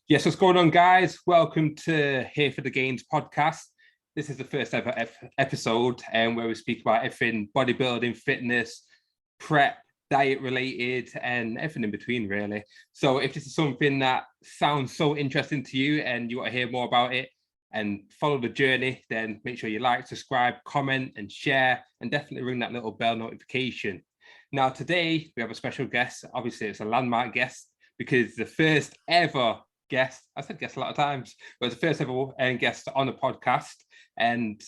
Yes, what's going on, guys? Welcome to Here For The Gainz podcast. This is the first ever episode where we speak about everything bodybuilding, fitness, prep, diet related, and everything in between, really. So if this is something that sounds so interesting to you and you want to hear more about it and follow the journey, then make sure you like, subscribe, comment, and share, and definitely ring that little bell notification. Now, today we have a special guest. Obviously, it's a landmark guest because the first ever guest, I said guest a lot of times, but it's the first ever guest on the podcast. And,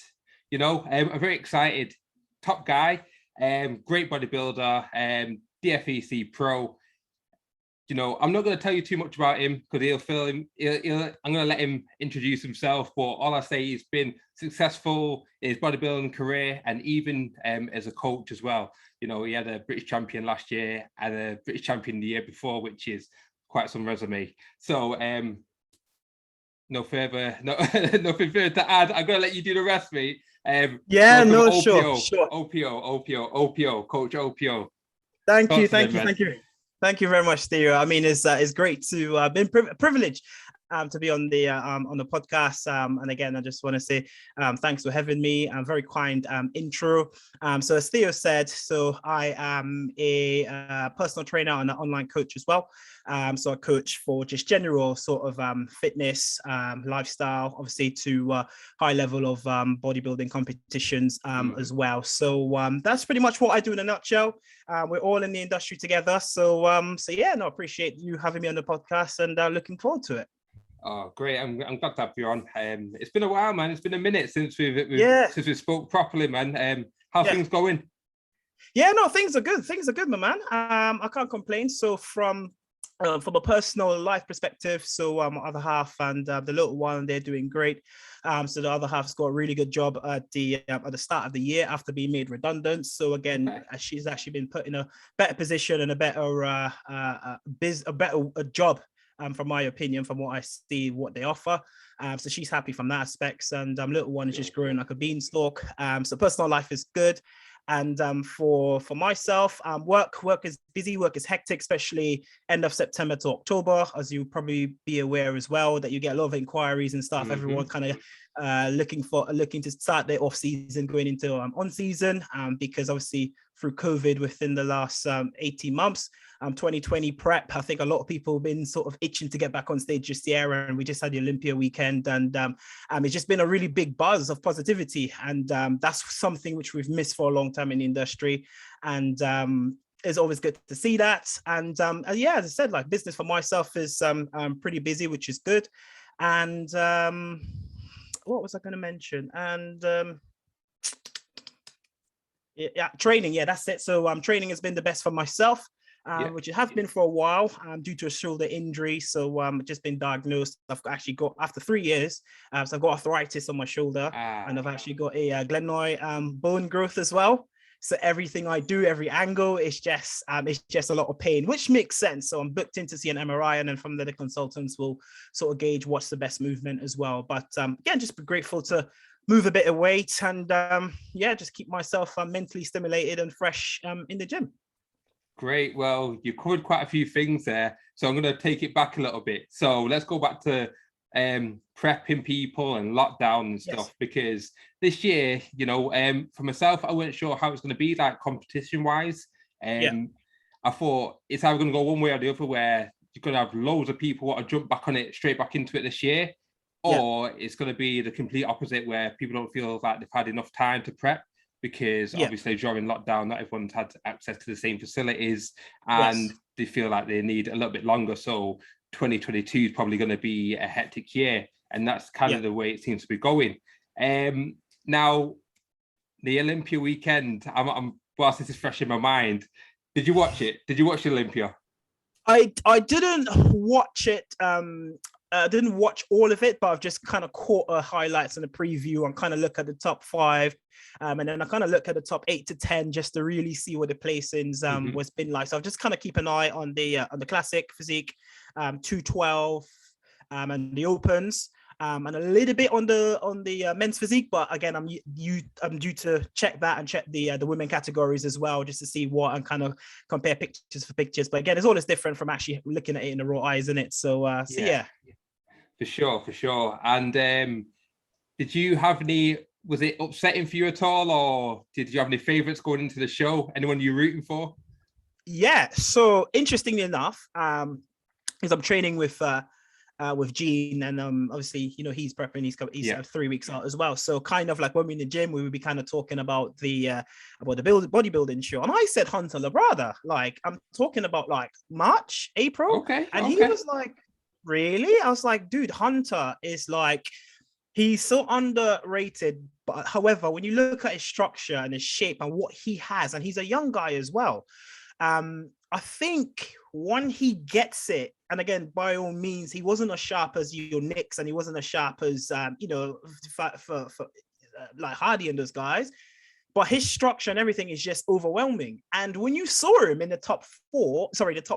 I'm very excited. Top guy, great bodybuilder, DFEC pro. I'm not going to tell you too much about him because I'm going to let him introduce himself. But all I say, he's been successful in his bodybuilding career and even as a coach as well. He had a British champion last year and a British champion the year before, which is quite some resume. So nothing further to add. I'm gonna let you do the rest, mate. Sure. Opio, Coach Opio. Thank you very much, Theo. I mean, it's great to been privileged to be on the podcast. And again, I just want to say thanks for having me. Very kind intro. So as Theo said, so I am a personal trainer and an online coach as well. So I coach for just general sort of fitness, lifestyle, obviously to high level of bodybuilding competitions as well. So that's pretty much what I do in a nutshell. We're all in the industry together. So appreciate you having me on the podcast and looking forward to it. Oh, great! I'm glad to have you on. It's been a while, man. It's been a minute since since we spoke properly, man. How's things going? Yeah, no, things are good. Things are good, my man. I can't complain. So from a personal life perspective, so my other half and the little one, they're doing great. So the other half's got a really good job at the start of the year after being made redundant. So again, she's actually been put in a better position and a better job. From my opinion, from what I see, what they offer. So she's happy from that aspect. And little one is just growing like a beanstalk. So personal life is good. And for myself, work is busy, work is hectic, especially end of September to October, as you probably be aware as well, that you get a lot of inquiries and stuff. Mm-hmm. Everyone kind of looking to start their off season, going into on season, because obviously through COVID within the last 18 months, 2020 prep, I think a lot of people have been sort of itching to get back on stage this year, and we just had the Olympia weekend, and it's just been a really big buzz of positivity, and that's something which we've missed for a long time in the industry, and it's always good to see that. And as I said, like business for myself is pretty busy, which is good. And what was I going to mention? And training, that's it. So training has been the best for myself. Which it has been for a while due to a shoulder injury. So I've just been diagnosed. I've actually got, after 3 years, so I've got arthritis on my shoulder, and I've actually got a glenoid bone growth as well. So everything I do, every angle, it's just a lot of pain, which makes sense. So I'm booked in to see an MRI, and then from there, the consultants will sort of gauge what's the best movement as well. But again, just be grateful to move a bit of weight and just keep myself mentally stimulated and fresh in the gym. Great. Well, you covered quite a few things there. So I'm going to take it back a little bit. So let's go back to prepping people and lockdown and stuff, because this year, for myself, I wasn't sure how it's going to be like competition wise. I thought it's either going to go one way or the other, where you're going to have loads of people want to jump back on it, straight back into it this year, or it's going to be the complete opposite, where people don't feel like they've had enough time to prep. Because obviously during lockdown, not everyone's had access to the same facilities, and they feel like they need a little bit longer. So 2022 is probably going to be a hectic year, and that's kind of the way it seems to be going. Now, the Olympia weekend, whilst this is fresh in my mind, did you watch it? Did you watch Olympia? I didn't watch it. I didn't watch all of it, but I've just kind of caught highlights and a preview and kind of look at the top 5. And then I kind of look at the top 8 to 10 just to really see what the placings was been like. So I've just kind of keep an eye on the classic physique, 212, and the opens, and a little bit on the men's physique. But again, I'm due to check that and check the women categories as well, just to see what and kind of compare pictures for pictures. But again, it's always different from actually looking at it in the raw eyes, isn't it? So yeah. For sure, for sure. And did you have any, was it upsetting for you at all, or did you have any favorites going into the show? Anyone you're rooting for? Yeah. So interestingly enough, because I'm training with Gene, and obviously, you know, he's prepping, he's 3 weeks out as well. So kind of like when we're in the gym, we would be kind of talking about the bodybuilding show. And I said, Hunter Labrada, like I'm talking about like March, April. Okay. And he was like, really? I was like, dude, Hunter is like, he's so underrated. But however, when you look at his structure and his shape and what he has, and he's a young guy as well. I think when he gets it, and again, by all means, he wasn't as sharp as your Nicks, and he wasn't as sharp as you know, for like Hardy and those guys. But his structure and everything is just overwhelming. And when you saw him in the top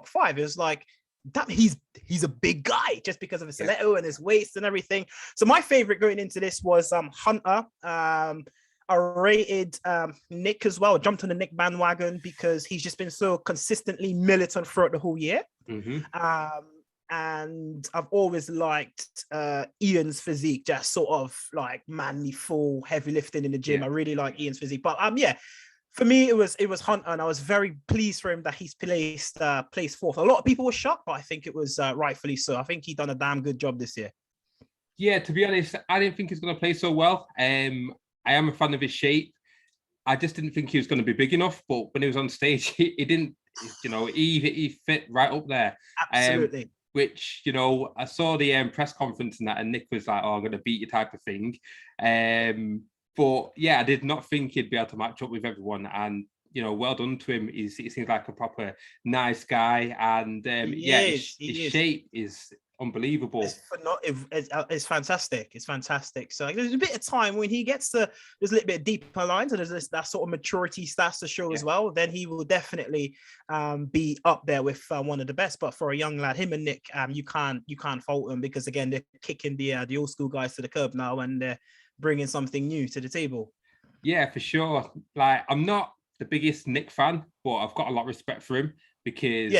five, it was like that he's a big guy just because of his stiletto and his waist and everything. So my favorite going into this was Hunter. I rated Nick as well. Jumped on the Nick bandwagon because he's just been so consistently militant throughout the whole year. And I've always liked Ian's physique, just sort of like manly, full, heavy lifting in the gym. I really like Ian's physique. But for me, it was Hunter, and I was very pleased for him that he's placed fourth. A lot of people were shocked, but I think it was rightfully so. I think he done a damn good job this year. Yeah, to be honest, I didn't think he's going to play so well. I am a fan of his shape. I just didn't think he was going to be big enough. But when he was on stage, he didn't, you know, he fit right up there. Absolutely. Which, you know, I saw the press conference and that, and Nick was like, "Oh, I'm going to beat you," type of thing. But yeah, I did not think he'd be able to match up with everyone. And you know, well done to him. He seems like a proper nice guy, and his shape is unbelievable. It's fantastic. It's fantastic. So like, there's a bit of time when he gets to, there's a little bit deeper lines, and there's that sort of maturity stats to show as well. Then he will definitely be up there with one of the best. But for a young lad, him and Nick, you can't fault them, because again, they're kicking the old school guys to the curb now, and they're bringing something new to the table. Yeah, for sure. Like, I'm not the biggest Nick fan, but I've got a lot of respect for him, because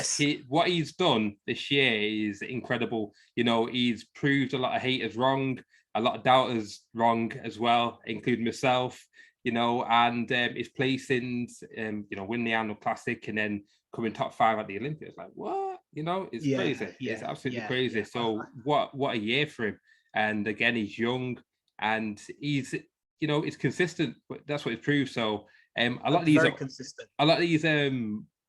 what he's done this year is incredible. You know, he's proved a lot of haters wrong, a lot of doubters wrong as well, including myself, you know, and his placings, you know, win the annual classic and then coming top 5 at the Olympia. It's like, what? You know, it's crazy. It's absolutely crazy. So what a year for him. And again, he's young and he's, you know, it's consistent. That's what he's proved. So a lot of these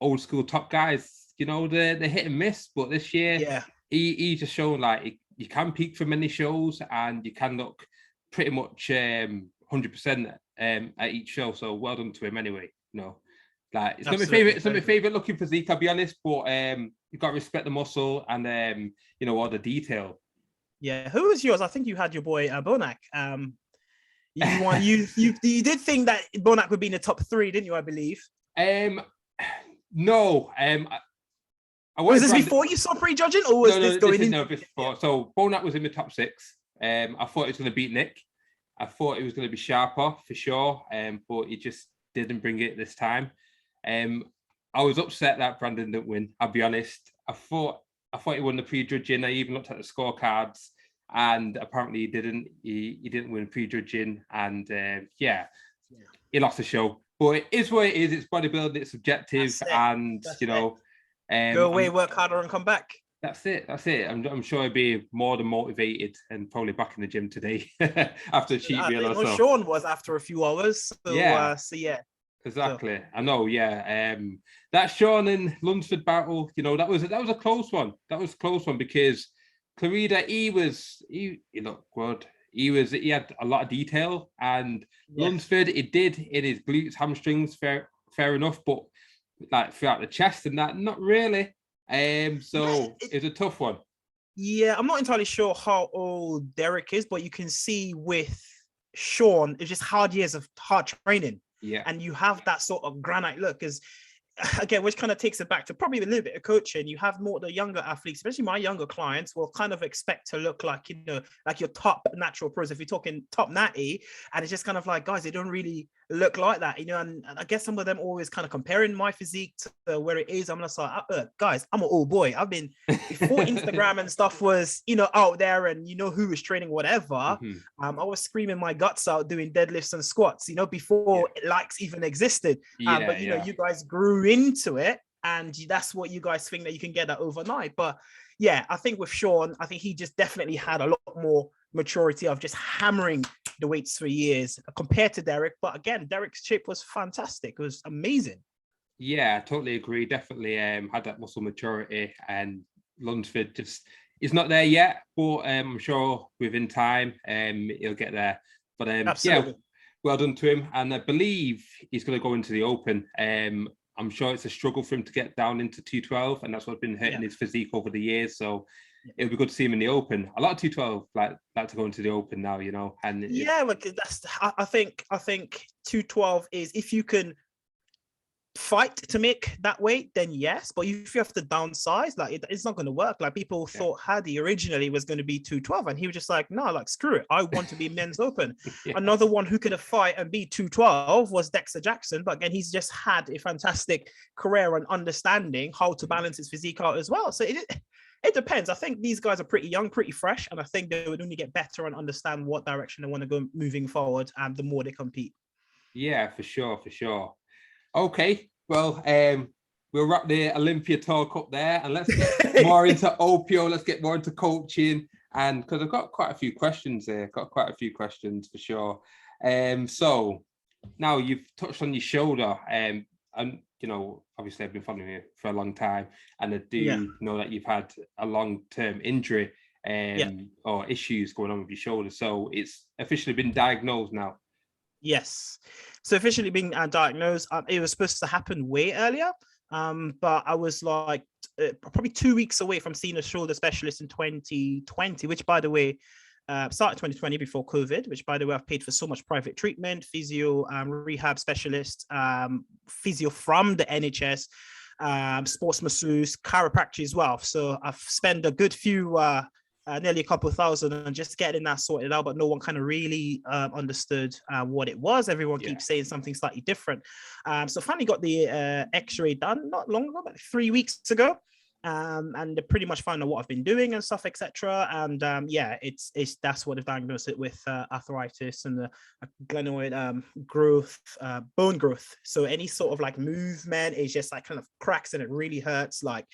old school top guys, you know, they're hit and miss, but this year he's just shown like you can peak for many shows and you can look pretty much 100% at each show. So well done to him anyway. You know, like it's not my favorite looking physique, I'll be honest, but you've got to respect the muscle and you know, all the detail. Yeah, who was yours? I think you had your boy Bonak. You did think that Bonak would be in the top 3, didn't you? I believe. No, was this before you saw pre-judging, or was this going in? No, before. So Bonak was in the top 6. I thought he was going to beat Nick. I thought it was going to be sharper for sure, but he just didn't bring it this time. I was upset that Brandon didn't win. I'll be honest. I thought he won the pre-judging. I even looked at the scorecards, and apparently he didn't. He didn't win pre-judging, and he lost the show. But it is what it is. It's bodybuilding. It's subjective, and you know, go away, work harder, and come back. That's it. I'm sure he'd be more than motivated and probably back in the gym today after a cheat meal or so. Sean was after a few hours. So, exactly. So. I know. Yeah. That Sean and Lunsford battle, you know, that was a close one. That was a close one because Clarida, he looked good. He had a lot of detail, and Lunsford, it did in his glutes, hamstrings, fair enough, but like throughout the chest and that, not really. So it's a tough one. Yeah, I'm not entirely sure how old Derek is, but you can see with Sean, it's just hard years of hard training. Yeah. And you have that sort of granite look, because again, which kind of takes it back to probably a little bit of coaching. You have more the younger athletes, especially my younger clients, will kind of expect to look like, you know, like your top natural pros. If you're talking top natty, and it's just kind of like, guys, they don't really look like that, you know, and I guess some of them always kind of comparing my physique to where it is. I'm just like, guys, I'm an old boy. I've been, before Instagram and stuff was, you know, out there and you know who was training, whatever. I was screaming my guts out doing deadlifts and squats, you know, before likes even existed. But you know, you guys grew into it, and that's what you guys think that you can get that overnight. But yeah, I think with Sean, I think he just definitely had a lot more maturity of just hammering the weights for years compared to Derek. But again, Derek's shape was fantastic. It was amazing. Yeah, I totally agree. Definitely had that muscle maturity, and Lunsford just is not there yet, but I'm sure within time he'll get there. But yeah, well done to him. And I believe he's going to go into the Open. I'm sure it's a struggle for him to get down into 212, and that's what's been hurting his physique over the years. So it'll be good to see him in the Open. A lot of 212 like to go into the Open now, you know. And like that's I think 212 is, if you can fight to make that weight, then yes. But if you have to downsize, like it's not going to work. Like people thought Hadi originally was going to be 212, and he was just like, no, like screw it, I want to be men's open. Another one who could have fight and be 212 was Dexter Jackson, but again, he's just had a fantastic career and understanding how to balance his physique out as well. So it depends. I think these guys are pretty young, pretty fresh, and I think they would only get better and understand what direction they want to go moving forward, and the more they compete. Yeah, for sure. Okay, well, we'll wrap the Olympia talk up there, and let's get more into Opio. Let's get more into coaching, and because I've got quite a few questions there, for sure. So now you've touched on your shoulder, and you know, obviously I've been following you for a long time, and I do know that you've had a long-term injury or issues going on with your shoulder. So it's officially been diagnosed now. Yes. So officially being diagnosed, it was supposed to happen way earlier. But I was like probably 2 weeks away from seeing a shoulder specialist in 2020, which by the way, started 2020 before COVID, which by the way, I've paid for so much private treatment, physio, rehab specialist, physio from the NHS, sports masseuse, chiropractor as well. So I've spent a good few nearly a couple of thousand and just getting that sorted out, but no one kind of really understood what it was. Everyone keeps saying something slightly different. So finally got the x-ray done not long ago, about 3 weeks ago. And they pretty much found out what I've been doing and stuff, etc. And it's that's what they've diagnosed it with, arthritis and the glenoid growth, bone growth. So any sort of like movement is just like kind of cracks and it really hurts. Like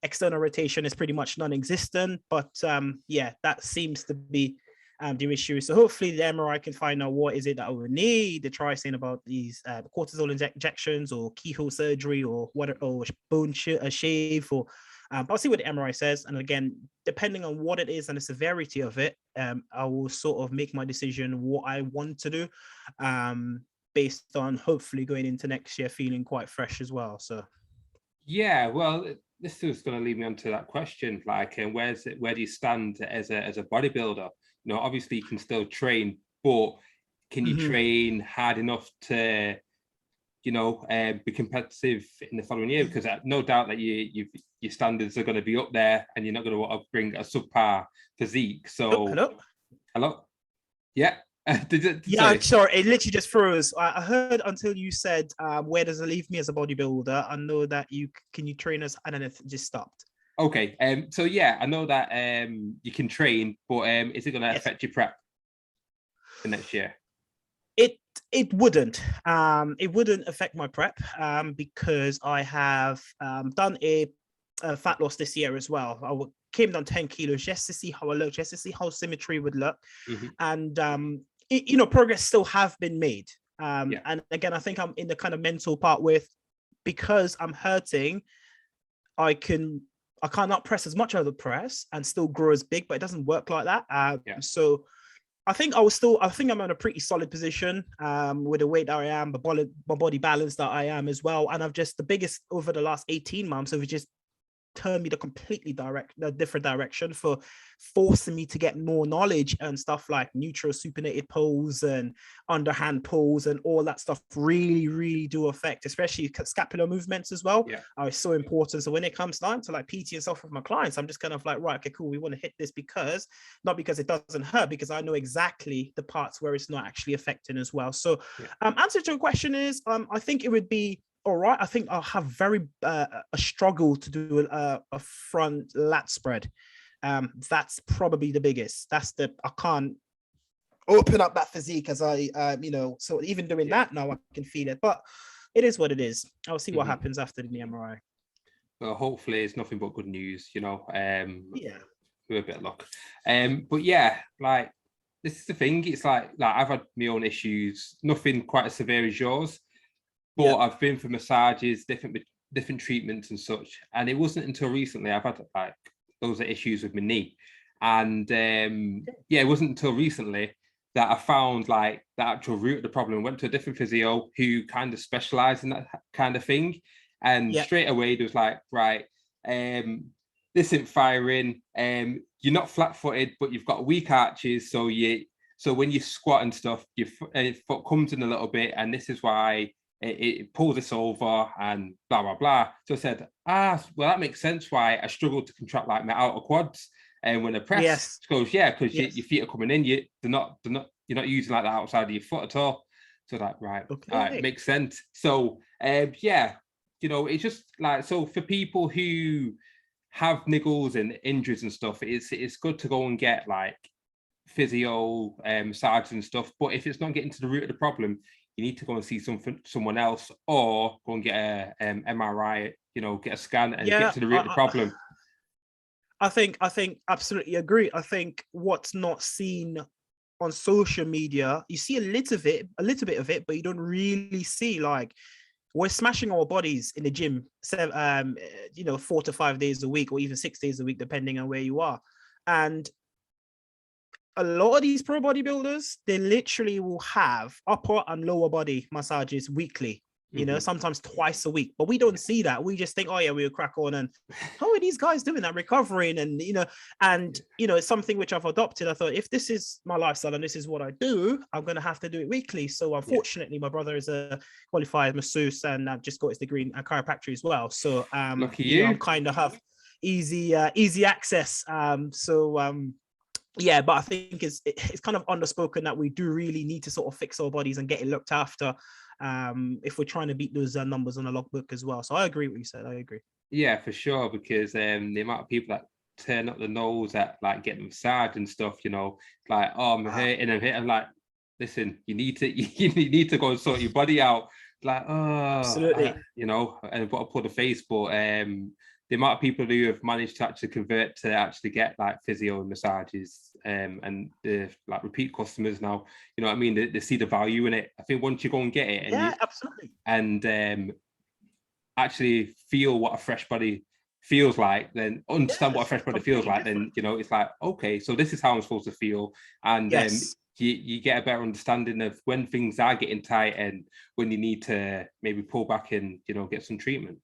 external rotation is pretty much non-existent. But that seems to be the issue. So hopefully the MRI can find out what is it that I will need. They try saying about these cortisol injections or keyhole surgery or what, or bone shave, or but I'll see what the MRI says. And again, depending on what it is and the severity of it, I will sort of make my decision what I want to do, based on hopefully going into next year feeling quite fresh as well. So yeah, well, this is going to lead me on to that question, like, where do you stand as a bodybuilder? You know, obviously you can still train, but can you train hard enough to, you know, be competitive in the following year? Because I have no doubt that your standards are going to be up there, and you're not going to want to bring a subpar physique. So, hello, yeah. Sorry, it literally just froze. I heard until you said, "Where does it leave me as a bodybuilder?" I know that can you train us, and then it just stopped. Okay, so yeah, I know that you can train, but is it going to affect your prep for next year? It wouldn't. It wouldn't affect my prep because I have done a fat loss this year as well. I came down 10 kilos just to see how I look, just to see how symmetry would look, and progress still have been made. And again, I think I'm in the kind of mental part with, because I'm hurting, I cannot press as much of the press and still grow as big, but it doesn't work like that. So I think I'm in a pretty solid position with the weight that I am, the body balance that I am as well. And I've just, the biggest over the last 18 months of just turned me the different direction, for forcing me to get more knowledge and stuff like neutral supinated pulls and underhand pulls and all that stuff really, really do affect, especially scapular movements as well. Yeah. Are so important. So when it comes down to like PT and stuff with my clients, I'm just kind of like, right, okay, cool. We want to hit this not because it doesn't hurt, because I know exactly the parts where it's not actually affecting as well. So answer to your question is, I think it would be all right. I think I'll have a struggle to do a front lat spread. That's probably the biggest. I can't open up that physique as I, so even doing that now, I can feel it, but it is what it is. I'll see what happens after the MRI. Well, hopefully it's nothing but good news, with a bit of luck. But yeah, like, this is the thing. It's like I've had my own issues, nothing quite as severe as yours, but I've been for massages, different treatments and such. And it wasn't until recently I've had like those issues with my knee. And it wasn't until recently that I found like the actual root of the problem. Went to a different physio who kind of specialized in that kind of thing. And straight away there was like, right, this isn't firing. You're not flat-footed, but you've got weak arches. So when you squat and stuff, your foot comes in a little bit, and this is why it pulls this over and blah, blah, blah. So I said, well, that makes sense why I struggle to contract like my outer quads. And when I press, she goes, because your feet are coming in, you're not using like the outside of your foot at all. So like, right, makes sense. So it's just like, so for people who have niggles and injuries and stuff, it's good to go and get like physio, massages and stuff. But if it's not getting to the root of the problem, you need to go and see someone else, or go and get a MRI, get a scan and get to the root of the problem. I think absolutely agree. I think what's not seen on social media, you see a little bit of it, but you don't really see, like, we're smashing our bodies in the gym, 4 to 5 days a week, or even 6 days a week, depending on where you are. And a lot of these pro bodybuilders, they literally will have upper and lower body massages weekly, sometimes twice a week. But we don't see that. We just think, oh yeah, we'll crack on. And how are these guys doing that, recovering? And, it's something which I've adopted. I thought, if this is my lifestyle and this is what I do, I'm going to have to do it weekly. So unfortunately, my brother is a qualified masseuse, and I've just got his degree in chiropractic as well. So, lucky you. I kind of have easy access. But I think it's kind of underspoken that we do really need to sort of fix our bodies and get it looked after, if we're trying to beat those numbers on the logbook as well. So I agree with what you said. I agree. Yeah, for sure, because the amount of people that turn up the nose at like getting massaged and stuff, like, oh, I'm hurting. I'm like, listen, you need to go and sort your body out. Like, oh, absolutely, and what I put on Facebook, the amount of people who have managed to actually convert to actually get like physio and massages, and the like repeat customers now, what I mean? They see the value in it. I think once you go and get it, absolutely, and actually feel what a fresh body feels like, then understand what a fresh body feels like, then it's like, okay, so this is how I'm supposed to feel, and you get a better understanding of when things are getting tight and when you need to maybe pull back and get some treatment.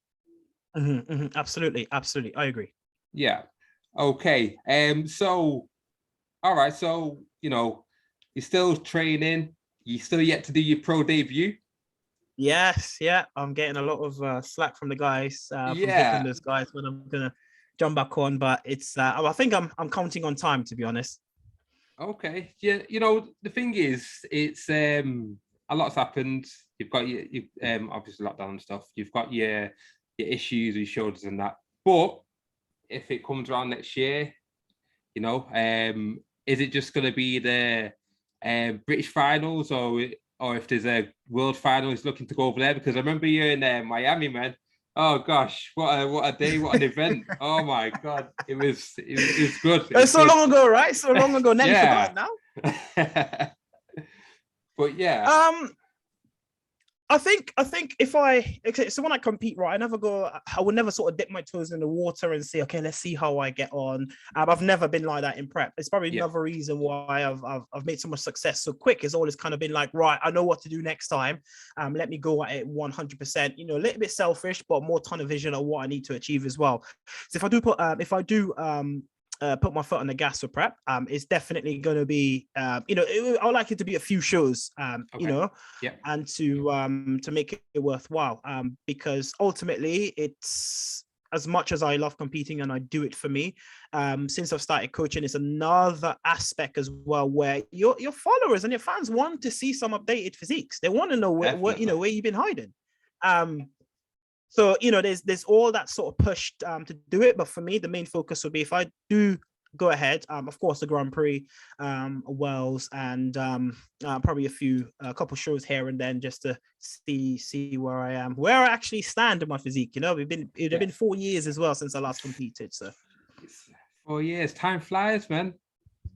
Absolutely, I agree. Yeah. Okay. So, all right. So, you're still training. You still yet to do your pro debut. Yes. Yeah. I'm getting a lot of slack from the guys, from picking those guys when I'm gonna jump back on. But it's, I think I'm counting on time, to be honest. Okay. Yeah. The thing is, it's a lot's happened. You've got your obviously lockdown and stuff. You've got your issues with shoulders and that, but if it comes around next year, is it just going to be the British finals, or if there's a world final, is looking to go over there? Because I remember you in Miami, man. Oh gosh, what a day, what an event! Oh my god, it was good. It's so long ago, right? So long ago. Now you forgot now. But yeah. think so when I compete, right, I would never sort of dip my toes in the water and say, okay, let's see how I get on. I've never been like that in prep. It's probably another reason why I've made so much success so quick. It's always kind of been like, right, I know what to do next time. Let me go at it 100%. You know, a little bit selfish, but more tunnel vision of what I need to achieve as well. So if I do put my foot on the gas for prep, it's definitely going to be, I would like it to be a few shows, and to make it worthwhile, because ultimately it's, as much as I love competing and I do it for me, since I've started coaching, it's another aspect as well where your followers and your fans want to see some updated physiques. They want to know where you've been hiding. So, there's all that sort of push to do it. But for me, the main focus would be, if I do go ahead, of course, the Grand Prix, Wells, and probably a couple shows here and then, just to see where I am, where I actually stand in my physique. It's been 4 years as well since I last competed. So 4 years, time flies, man.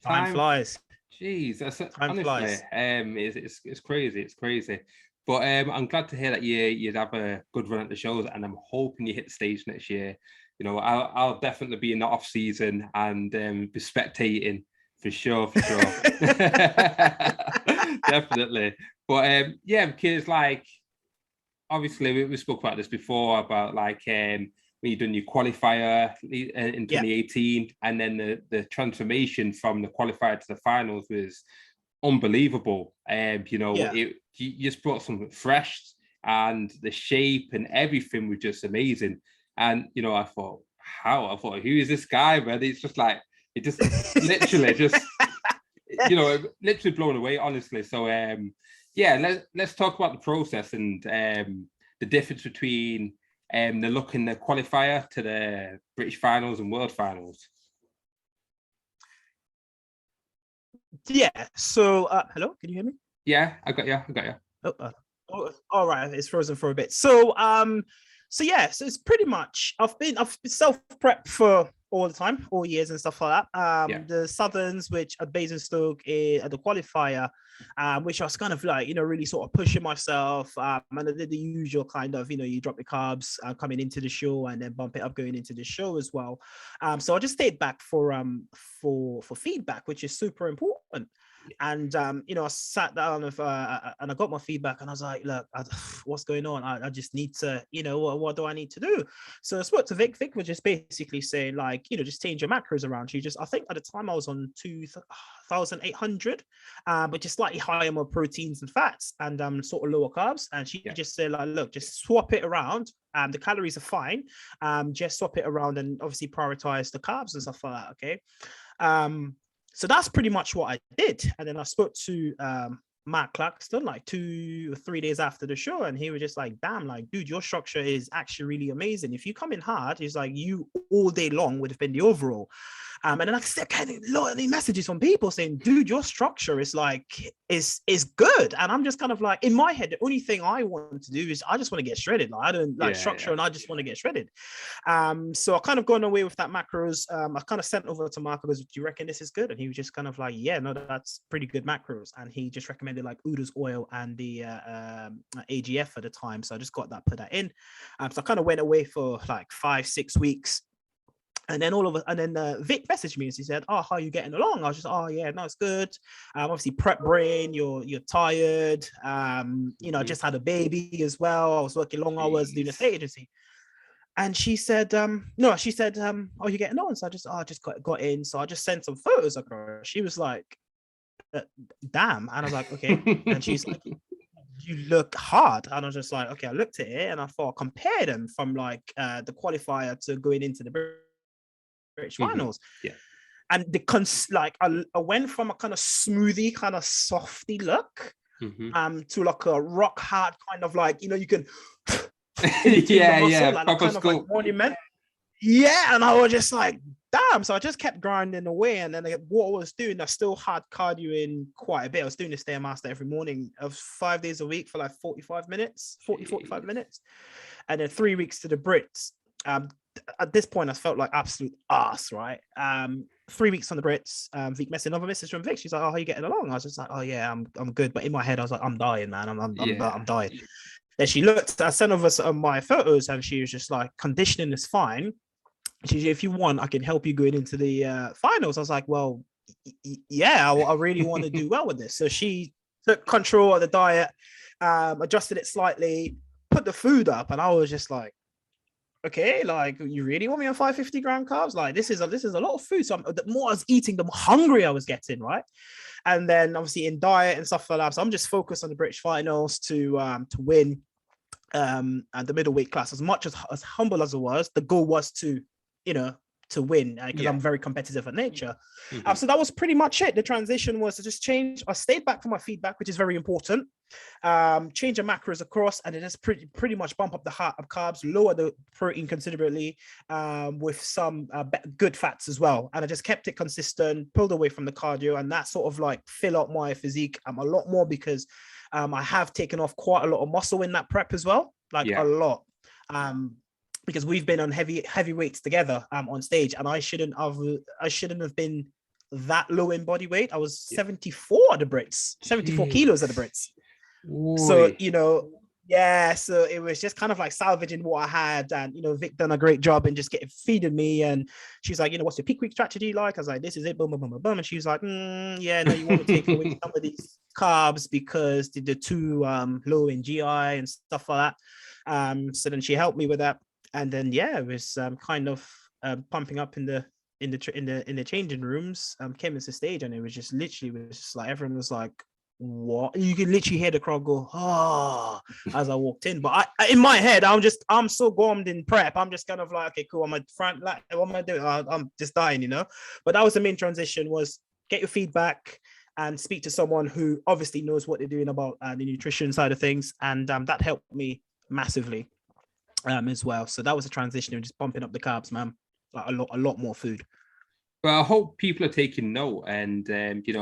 Time flies. Jeez, honestly, flies. It's crazy. It's crazy. But I'm glad to hear that you'd have a good run at the shows, and I'm hoping you hit the stage next year. I'll definitely be in the off season and be spectating for sure. Definitely. But because obviously we spoke about this before about when you done your qualifier in 2018, and then the transformation from the qualifier to the finals was unbelievable. You just brought something fresh, and the shape and everything was just amazing. And I thought, who is this guy, man? It's just like, it just literally just literally blown away, honestly. So let's talk about the process and the difference between the look in the qualifier to the British finals and world finals. Yeah. So, hello, can you hear me? Yeah, I got you. Oh, all right. It's frozen for a bit. So, so it's pretty much, I've been self-prep for all the time, all years and stuff like that. The Southerns, which at Basingstoke at the qualifier, which I was kind of like, really sort of pushing myself. And I did the usual kind of, you drop the carbs coming into the show and then bump it up going into the show as well. So I just stayed back for feedback, which is super important. And I sat down and I got my feedback, and I was like, look, what's going on? I just need to, what do I need to do? So I spoke to Vic. Vic was just basically saying, like, just change your macros around. I think at the time I was on 2,800, but just slightly higher, more proteins and fats, and sort of lower carbs. And she just said, like, look, just swap it around. The calories are fine. Just swap it around and obviously prioritize the carbs and stuff like that. Okay. So that's pretty much what I did. And then I spoke to Matt Claxton like 2 or 3 days after the show, and he was just like, damn, like, dude, your structure is actually really amazing. If you come in hard, it's like you all day long would have been the overall. And then I kept getting a lot of messages from people saying, dude, your structure is good. And I'm just kind of like, in my head, the only thing I want to do is I just want to get shredded. Like, I don't like structure, and I just want to get shredded. So I kind of gone away with that macros. I kind of sent over to Mark, goes, do you reckon this is good? And he was just kind of like, yeah, no, that's pretty good macros. And he just recommended like Uda's oil and the AGF at the time. So I just got that, put that in. So I kind of went away for like 5-6 weeks. And then Vic messaged me and he said, oh, how are you getting along? I was just, oh yeah, no, it's good. Obviously prep brain, you're tired. I just had a baby as well. I was working long hours doing a state agency. And she said, oh, you're getting on. So I just got in. So I just sent some photos of her. She was like, damn. And I was like, okay. And she's like, you look hard. And I was just like, okay, I looked at it and I thought, compare them from like the qualifier to going into the British finals. Yeah. And I went from a kind of smoothie, kind of softy look to like a rock hard kind of like, you can like monument. Yeah. And I was just like, damn. So I just kept grinding away. And then what I was doing, I still had cardio in quite a bit. I was doing the Stairmaster every morning of 5 days a week for like 45 minutes. And then 3 weeks to the Brits. At this point, I felt like absolute ass, right? 3 weeks on the Brits. Vic messaged another message from Vic. She's like, "Oh, how are you getting along?" I was just like, "Oh yeah, I'm good." But in my head, I was like, "I'm dying, man. I'm dying." Then she looked, I sent over some of my photos and she was just like, conditioning is fine. She said, if you want, I can help you going into the finals. I was like, well, yeah, I really want to do well with this. So she took control of the diet, adjusted it slightly, put the food up, and I was just like, okay, like, you really want me on 550-gram carbs? Like, this is a lot of food. So the more I was eating, the more hungry I was getting, right? And then obviously in diet and stuff like that. So I'm just focused on the British finals to win and the middleweight class. As much as humble as it was, the goal was to, to win, because I'm very competitive at nature. So that was pretty much it. The transition was to just change. I stayed back for my feedback, which is very important. Change the macros across, and it just pretty much bump up the carbs, lower the protein considerably, with some good fats as well. And I just kept it consistent, pulled away from the cardio, and that sort of like fill up my physique a lot more, because I have taken off quite a lot of muscle in that prep as well, like a lot. Because we've been on heavy weights together on stage, and I shouldn't have been that low in body weight. I was 74 at the Brits, 74 kilos at the Brits. Oy. So, so it was just kind of like salvaging what I had, and Vic done a great job in just feeding me. And she's like, what's your peak week strategy like? I was like, this is it, boom, boom, boom, boom. And she was like, yeah, no, you want to take away some of these carbs because they're too low in GI and stuff like that. So then she helped me with that. And then it was kind of pumping up in the changing rooms. Came into stage, and it was just like everyone was like, "What?" You could literally hear the crowd go, "Oh!" as I walked in. But in my head, I'm so gommed in prep. I'm just kind of like, "Okay, cool. I'm at front. Like, what am I doing? I'm just dying, But that was the main transition: was get your feedback and speak to someone who obviously knows what they're doing about the nutrition side of things, and that helped me massively. As well. So that was a transition of just bumping up the carbs, man. Like a lot more food. Well, I hope people are taking note, and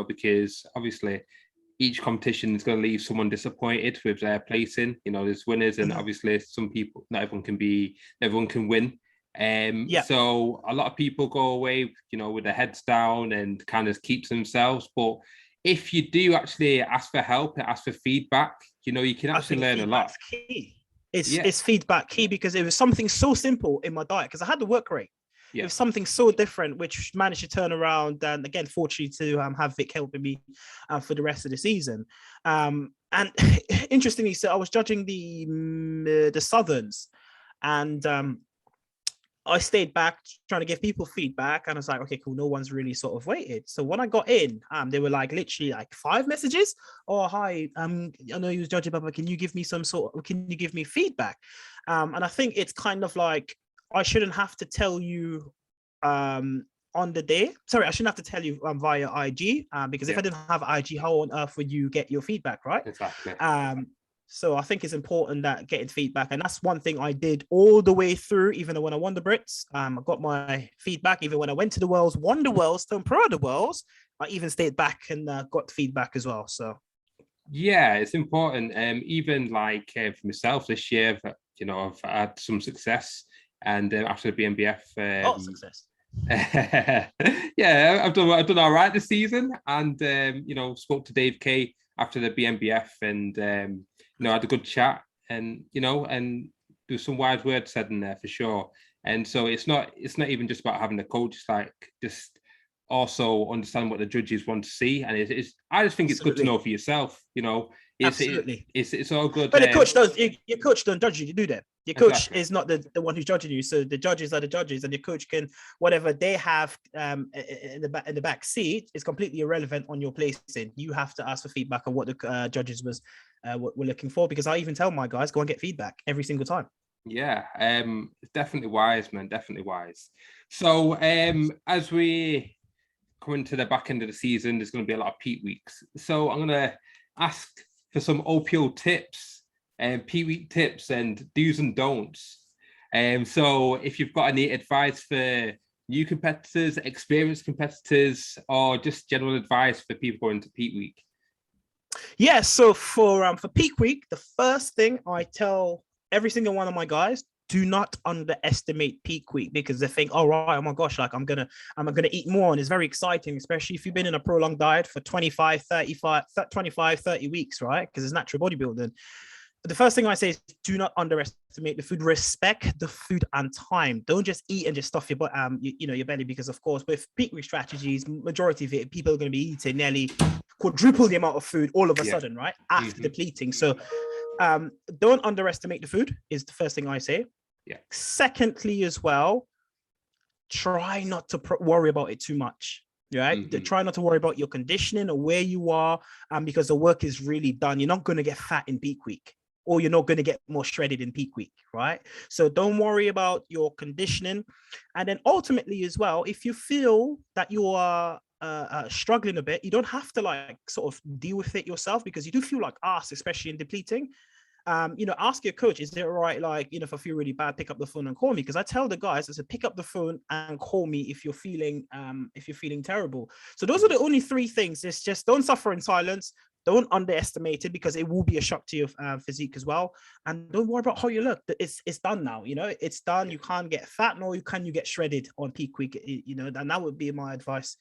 because obviously each competition is going to leave someone disappointed with their placing. There's winners, and obviously some people, not everyone can win. So a lot of people go away, with their heads down and kind of keeps themselves. But if you do actually ask for help and ask for feedback, you can actually learn a lot. Key. It's feedback key, because it was something so simple in my diet, because I had the work rate. It was something so different, which managed to turn around. And again, fortunately to have Vic helping me for the rest of the season. And interestingly, so I was judging the Southerns, and I stayed back trying to give people feedback, and I was like, okay, cool. No one's really sort of waited. So when I got in, they were like literally like 5 messages. Oh, hi. I know you was judging, but can you give me feedback? And I think it's kind of like, I shouldn't have to tell you on the day. Sorry, I shouldn't have to tell you via IG, because if I didn't have IG, how on earth would you get your feedback, right? Exactly. So I think it's important that getting feedback, and that's one thing I did all the way through. Even though when I won the Brits, I got my feedback. Even when I went to the Worlds, won the Worlds, turned pro at the Worlds, I even stayed back and got feedback as well. So it's important. Even like for myself this year, I've had some success, and after the BNBF, success. I've done all right this season, and spoke to Dave K after the BNBF, and had a good chat, and and there's some wise words said in there for sure. And so it's not even just about having a coach, it's like just also understand what the judges want to see, and I just think it's good to know for yourself. Absolutely. It's all good. But your coach don't judge you, do that. Your coach is not the one who's judging you. So the judges are the judges, and your coach can, whatever they have in the back seat is completely irrelevant on your placing. You have to ask for feedback on what the judges were looking for, because I even tell my guys, go and get feedback every single time. Definitely wise, man. Definitely wise. So as we come into the back end of the season, there's going to be a lot of peak weeks. So I'm going to ask for some Opio tips and peak week tips and do's and don'ts. So if you've got any advice for new competitors, experienced competitors, or just general advice for people going to peak week. So for peak week, the first thing I tell every single one of my guys, do not underestimate peak week, because they think, oh, right, oh my gosh, like I'm gonna eat more, and it's very exciting, especially if you've been in a prolonged diet for 25, 30 weeks, right? Because it's natural bodybuilding. the first thing I say is do not underestimate the food. Respect the food and time. Don't just eat and just stuff your your belly, because of course with peak week strategies, majority of it, people are going to be eating nearly quadruple the amount of food all of a sudden, right? After depleting. So don't underestimate the food is the first thing I say. Yeah. Secondly, as well, try not to worry about it too much. Right? Try not to worry about your conditioning or where you are, because the work is really done. You're not going to get fat in peak week, or you're not going to get more shredded in peak week, right? So don't worry about your conditioning. And then ultimately as well, if you feel that you are struggling a bit, you don't have to like sort of deal with it yourself, because you do feel like ass, especially in depleting. Ask your coach, is it all right? Like, if I feel really bad, pick up the phone and call me. Because I tell the guys, I said, pick up the phone and call me if you're feeling terrible. So those are the only three things. It's just don't suffer in silence. Don't underestimate it, because it will be a shock to your physique as well. And don't worry about how you look. It's done now. It's done. You can't get fat, nor can you get shredded on peak week. And that would be my advice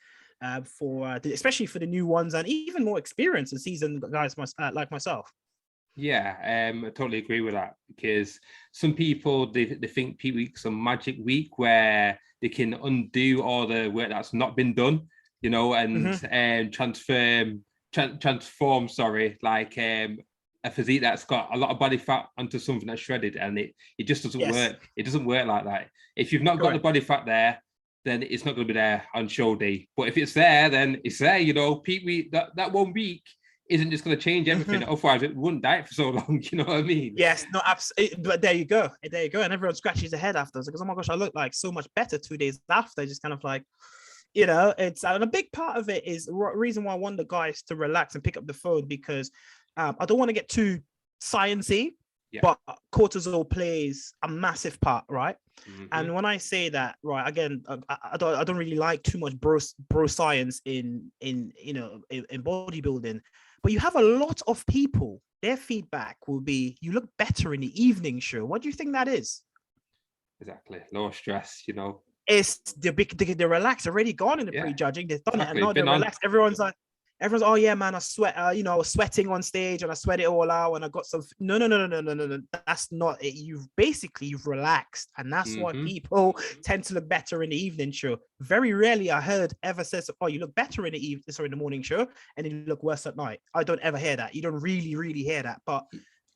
for especially for the new ones and even more experienced and seasoned guys like myself. Yeah, I totally agree with that, because some people they think peak week's a magic week where they can undo all the work that's not been done, and transform like a physique that's got a lot of body fat onto something that's shredded, and it just doesn't work. It doesn't work like that. If you've not got the body fat there, then it's not going to be there on show day. But if it's there, then it's there. Peak week, that 1 week isn't just going to change everything. Otherwise, it wouldn't diet for so long. You know what I mean? Yes, no, absolutely. But there you go. And everyone scratches their head after. Because, oh my gosh, I look like so much better 2 days after. Just kind of like, it's and a big part of it is reason why I want the guys to relax and pick up the phone, because I don't want to get too sciencey, but cortisol plays a massive part, right? And when I say that, right, again, I don't really like too much bro science in bodybuilding. But you have a lot of people, their feedback will be, you look better in the evening show. What do you think that is? Exactly. Lower stress, It's they're relaxed, already gone in the pre-judging. They've done it, and now they're relaxed. Everyone's, oh yeah, man, I sweat. I was sweating on stage, and I sweat it all out, and I got some. No. That's not it. You've relaxed, and that's why people tend to look better in the evening show. Very rarely I heard ever says, "Oh, you look better in the the morning show, and then you look worse at night." I don't ever hear that. You don't really hear that,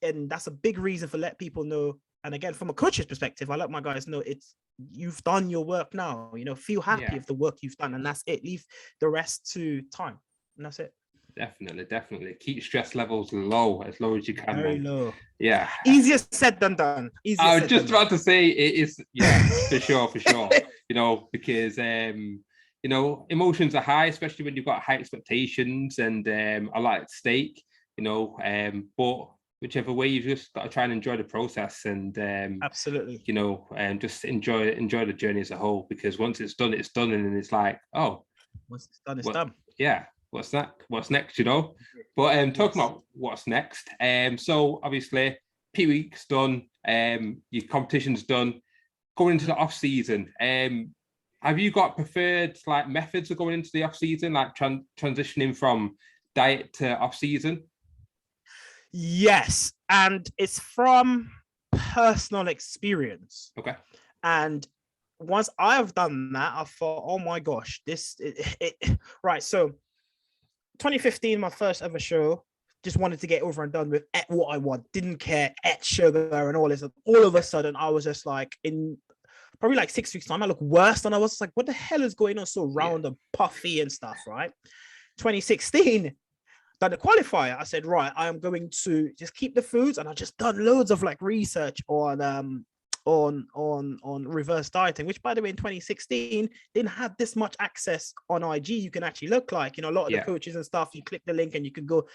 and that's a big reason for let people know. And again, from a coach's perspective, I let my guys know you've done your work now. Feel happy with the work you've done, and that's it. Leave the rest to time. And that's it. Definitely. Keep stress levels low as you can. Very low. Yeah. Easier said than done. I was just about to say it is, for sure. Because emotions are high, especially when you've got high expectations and a lot at stake, but whichever way, you've just got to try and enjoy the process and absolutely, just enjoy the journey as a whole, because once it's done, and then it's like, oh, once it's done, it's done. Yeah. What's next, But talking about what's next, so obviously peak week's done, your competition's done, going into the off season. Have you got preferred like methods of going into the off season, like transitioning from diet to off season? Yes, and it's from personal experience. Okay. And once I've done that, I thought, oh my gosh, right. So 2015, my first ever show, just wanted to get over and done with, ate what I want, didn't care, ate sugar and all this. All of a sudden, I was just like, in probably like 6 weeks time, I look worse than I was. Like, what the hell is going on? So round and puffy and stuff, right? 2016, done the qualifier. I said, right, I am going to just keep the foods, and I just done loads of like research on reverse dieting, which by the way in 2016 didn't have this much access on IG. You can actually look like, a lot of the coaches and stuff, you click the link and you can go.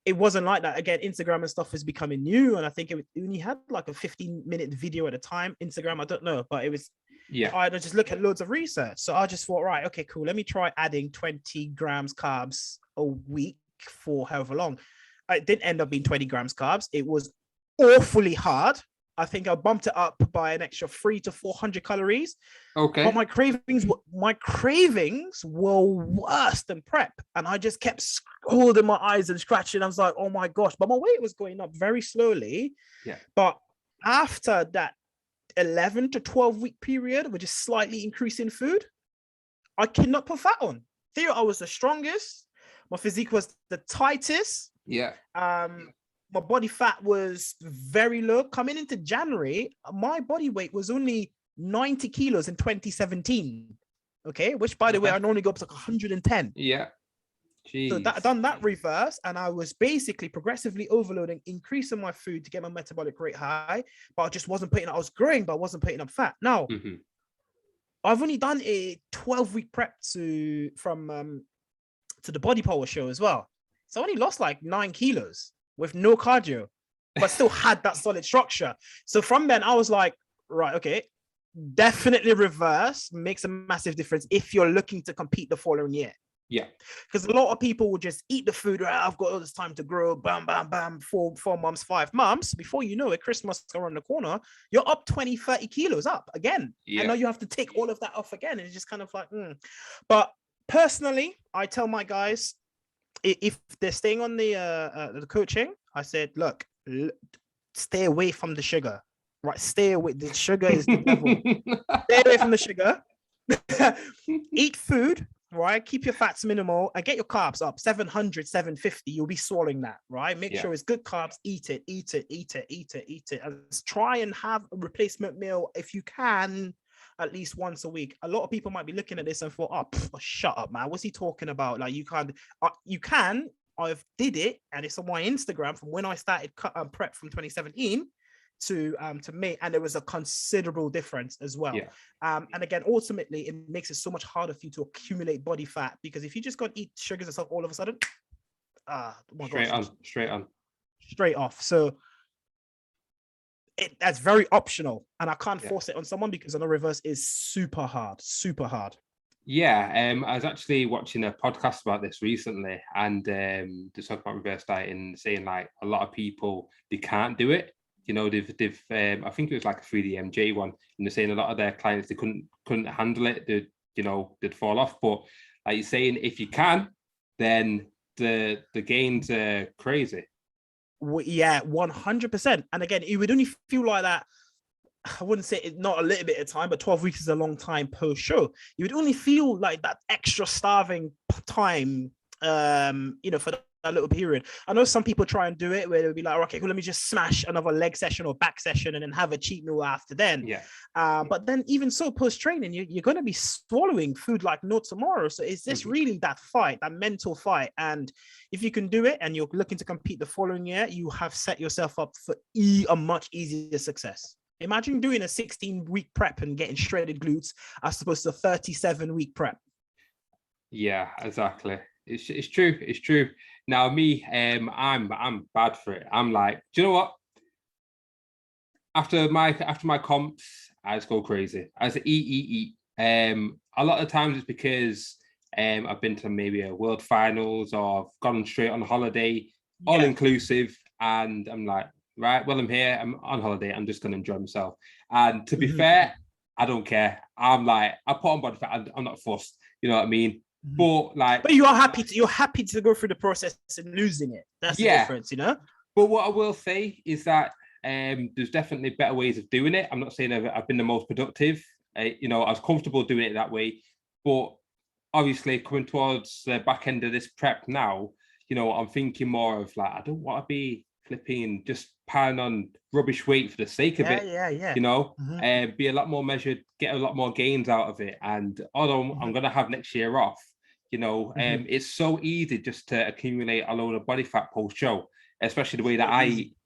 It wasn't like that. Again, Instagram and stuff is becoming new, and I think it only had like a 15-minute video at a time. Instagram, I don't know, but it was I just look at loads of research. So I just thought, right, okay, cool, let me try adding 20 grams carbs a week for however long. It didn't end up being 20 grams carbs. It was awfully hard. I think I bumped it up by an extra 300 to 400 calories. Okay. But my cravings were worse than prep. And I just kept holding my eyes and scratching. I was like, oh my gosh. But my weight was going up very slowly. Yeah. But after that 11 to 12 week period, which is slightly increasing food, I cannot put fat on. Here I was the strongest. My physique was the tightest. Yeah. My body fat was very low. Coming into January, my body weight was only 90 kilos in 2017. Okay, which by the way, I normally go up to like 110. Yeah. Jeez. So done that reverse, and I was basically progressively overloading, increasing my food to get my metabolic rate high, but I just wasn't putting. I was growing, but I wasn't putting up fat. Now, I've only done a 12-week prep to the Body Power show as well. So I only lost like 9 kilos with no cardio, but still had that solid structure. So from then I was like, right, okay, definitely reverse makes a massive difference if you're looking to compete the following year. Yeah. Because a lot of people will just eat the food, right? I've got all this time to grow, bam, bam, bam, 4 months, 5 months. Before you know it, Christmas around the corner, you're up 20, 30 kilos up again. Yeah. And now you have to take all of that off again. And it's just kind of like, But personally, I tell my guys, if they're staying on the coaching, I said, look, stay away from the sugar, right? Stay away. The sugar is the devil. Stay away from the sugar. Eat food, right? Keep your fats minimal and get your carbs up 700, 750. You'll be swallowing that, right? Make sure it's good carbs. Eat it. And try and have a replacement meal if you can, at least once a week. A lot of people might be looking at this and thought, oh, shut up, man. What's he talking about? Like you can. I've did it, and it's on my Instagram from when I started prep from 2017 to May, and there was a considerable difference as well. Yeah. And again, ultimately, it makes it so much harder for you to accumulate body fat, because if you just go and eat sugars and stuff all of a sudden, straight off. So that's very optional, and I can't force it on someone, because I know reverse is super hard. Yeah, I was actually watching a podcast about this recently, and they're talking about reverse dieting, saying like a lot of people, they can't do it. You know, they've I think it was like a 3DMJ one, and they're saying a lot of their clients, they couldn't handle it. They'd fall off. But like you're saying, if you can, then the gains are crazy. Yeah, 100%. And again, it would only feel like that. I wouldn't say it's not a little bit of time, but 12 weeks is a long time post show. You would only feel like that extra starving time, for that little period. I know some people try and do it where they'll be like, okay, well, let me just smash another leg session or back session and then have a cheat meal after then. Yeah. But then even so, post training, you're going to be swallowing food like no tomorrow. So it's just really that fight, that mental fight. And if you can do it and you're looking to compete the following year, you have set yourself up for a much easier success. Imagine doing a 16-week prep and getting shredded glutes as opposed to a 37-week prep. Yeah, exactly. It's true. Now me, I'm bad for it. I'm like, do you know what? After my comps, I just go crazy. I just eat. A lot of times it's because I've been to maybe a world finals, or I've gone straight on holiday, all inclusive, and I'm like, right, well, I'm here, I'm on holiday, I'm just going to enjoy myself. And to be fair, I don't care. I'm like, I put on body fat, I'm not fussed, you know what I mean? But you are happy to go through the process and losing it. That's the difference, you know? But what I will say is that there's definitely better ways of doing it. I'm not saying I've been the most productive. I was comfortable doing it that way. But obviously, coming towards the back end of this prep now, I'm thinking more of like, I don't want to be flipping just piling on rubbish weight for the sake of it. Yeah. Be a lot more measured, get a lot more gains out of it. And although I'm going to have next year off, it's so easy just to accumulate a load of body fat post show, especially the way that I eat,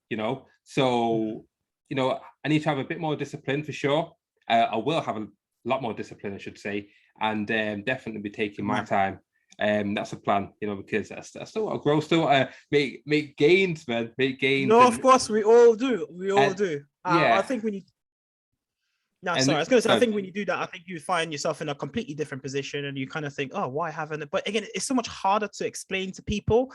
So, I need to have a bit more discipline for sure. I will have a lot more discipline, I should say, and definitely be taking my time. That's a plan, because I still want to grow, still want to make gains, man. Make gains. No, of course we all do. We all do. Yeah. I think we need. No, And sorry. I was going to say, I think when you do that, I think you find yourself in a completely different position and you kind of think, oh, why haven't it? But again, it's so much harder to explain to people.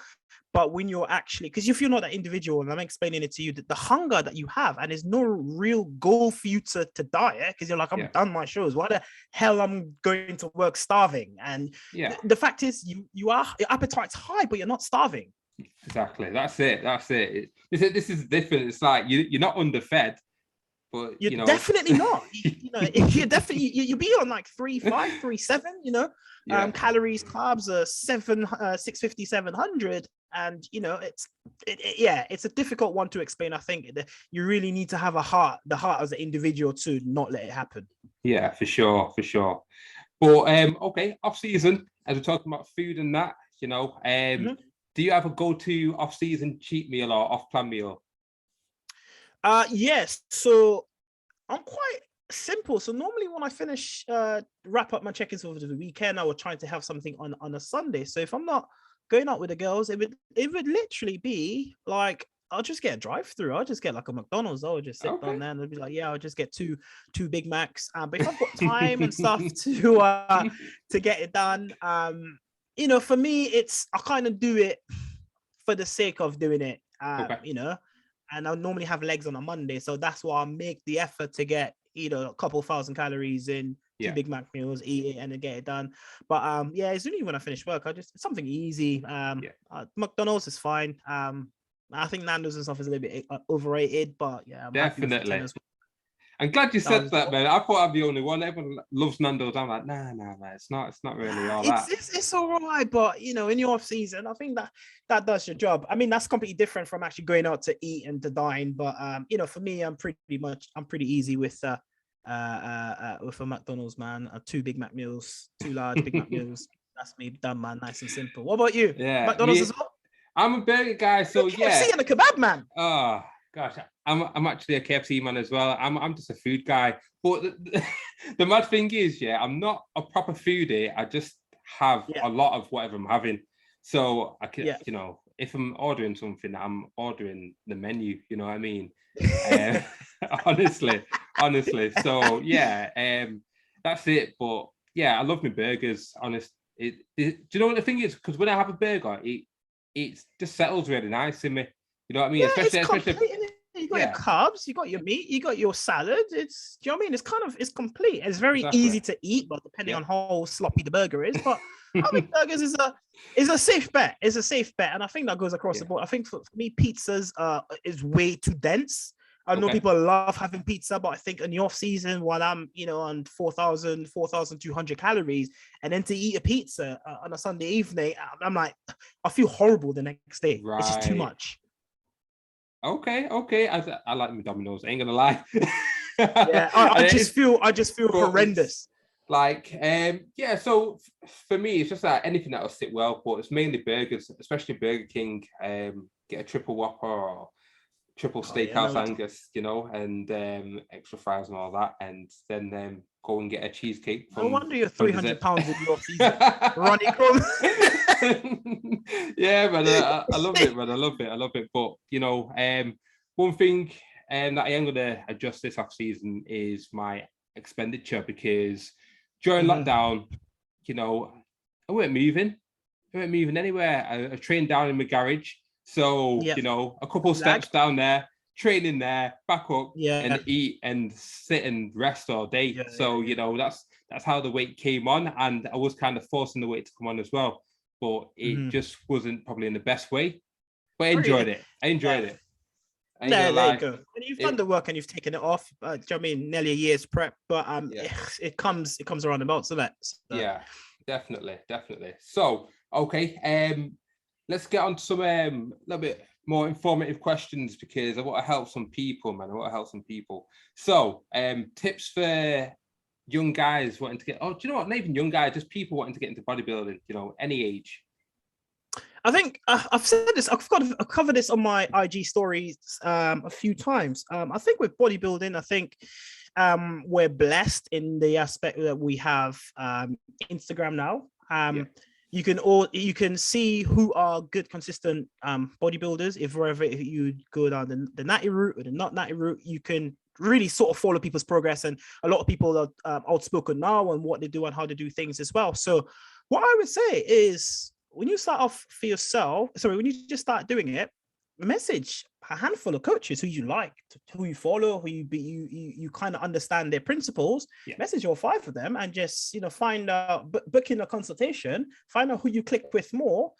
But when you're actually, because if you're not that individual, and I'm explaining it to you, that the hunger that you have, and there's no real goal for you to diet, because you're like, I'm done my shows. Why the hell I'm going to work starving? And the fact is, you are, your appetite's high, but you're not starving. Exactly. That's it. This is different. It's like you're not underfed. But you're definitely not. If you're definitely you'll be on like 3.5, 3.7. Calories, carbs are 650, 700, and it's a difficult one to explain. I think you really need to have the heart as an individual to not let it happen. Yeah, for sure. But okay, off season, as we're talking about food and that, do you have a go-to off season cheat meal or off plan meal? Yes. So I'm quite simple. So normally when I finish, wrap up my check-ins over the weekend, I would try to have something on a Sunday. So if I'm not going out with the girls, it would literally be like, I'll just get a drive-through. I'll just get like a McDonald's. I'll just sit down there and they'll be like, yeah, I'll just get two Big Macs. But if I've got time and stuff to get it done, for me, I kind of do it for the sake of doing it. And I normally have legs on a Monday, so that's why I make the effort to get a couple thousand calories in, 2 Big Mac meals, eat it and then get it done. But it's only when I finish work, something easy. McDonald's is fine. I think Nando's and stuff is a little bit overrated, but I'm definitely. I'm glad you said that, man. I thought I'd be the only one. Everyone loves Nando's. I'm like, nah, man. It's not really all that. It's all right, but in your off season, I think that does your job. I mean, that's completely different from actually going out to eat and to dine. But for me, I'm pretty easy with a McDonald's, man. 2 Big Mac meals, 2 large Big Mac meals. That's me done, man. Nice and simple. What about you? Yeah, McDonald's as well. I'm a burger guy, so KFC and a kebab man. Oh gosh, I'm actually a KFC man as well. I'm just a food guy. But the mad thing is, I'm not a proper foodie. I just have a lot of whatever I'm having. So I can, if I'm ordering something, I'm ordering the menu. You know what I mean? Honestly. So that's it. But I love my burgers. Honest. Do you know what the thing is? Because when I have a burger, it just settles really nice in me. You know what I mean? Yeah, especially you got your carbs, you got your meat, you got your salad. Do you know what I mean? It's complete. It's very easy to eat, but depending on how sloppy the burger is. But I think burgers is a safe bet. It's a safe bet, and I think that goes across the board. I think for me, pizzas is way too dense. I know people love having pizza, but I think in the off season, while I'm on 4,200 calories, and then to eat a pizza on a Sunday evening, I'm like, I feel horrible the next day. Right. It's just too much. Okay. I like my Domino's. I ain't gonna lie. I just feel horrendous. Like, so for me, it's just like anything that'll sit well, but it's mainly burgers, especially Burger King. Get a triple Whopper or triple steakhouse Angus, and extra fries and all that, and then go and get a cheesecake. No wonder you're 300 pounds in your season. Ronnie Crumb. Yeah, man, I love it, man. I love it. But one thing that I am gonna adjust this off season is my expenditure, because during lockdown, I weren't moving anywhere. I trained down in my garage. So, a couple of steps down there, training there, back up, and eat and sit and rest all day. That's how the weight came on. And I was kind of forcing the weight to come on as well. But it just wasn't probably in the best way. But I enjoyed it. There you go. And you've done the work and you've taken it off. Do you know what I mean? Nearly a year's prep. But it comes around about. So yeah, definitely. So, okay. Let's get on to some little bit more informative questions, because I want to help some people, man. So, tips for young guys wanting to get, do you know what? Not even young guys, just people wanting to get into bodybuilding, any age. I think I've said this, I've covered this on my IG stories a few times. I think with bodybuilding, I think we're blessed in the aspect that we have Instagram now. You can see who are good, consistent bodybuilders. If you go down the natty route or the not natty route, you can really sort of follow people's progress, and a lot of people are outspoken now on what they do and how they do things as well. So what I would say is, when you start off for yourself, when you just start doing it, message a handful of coaches who you like, who you follow, who you kind of understand their principles. Message all 5 of them, and just, find out, book in a consultation, find out who you click with more,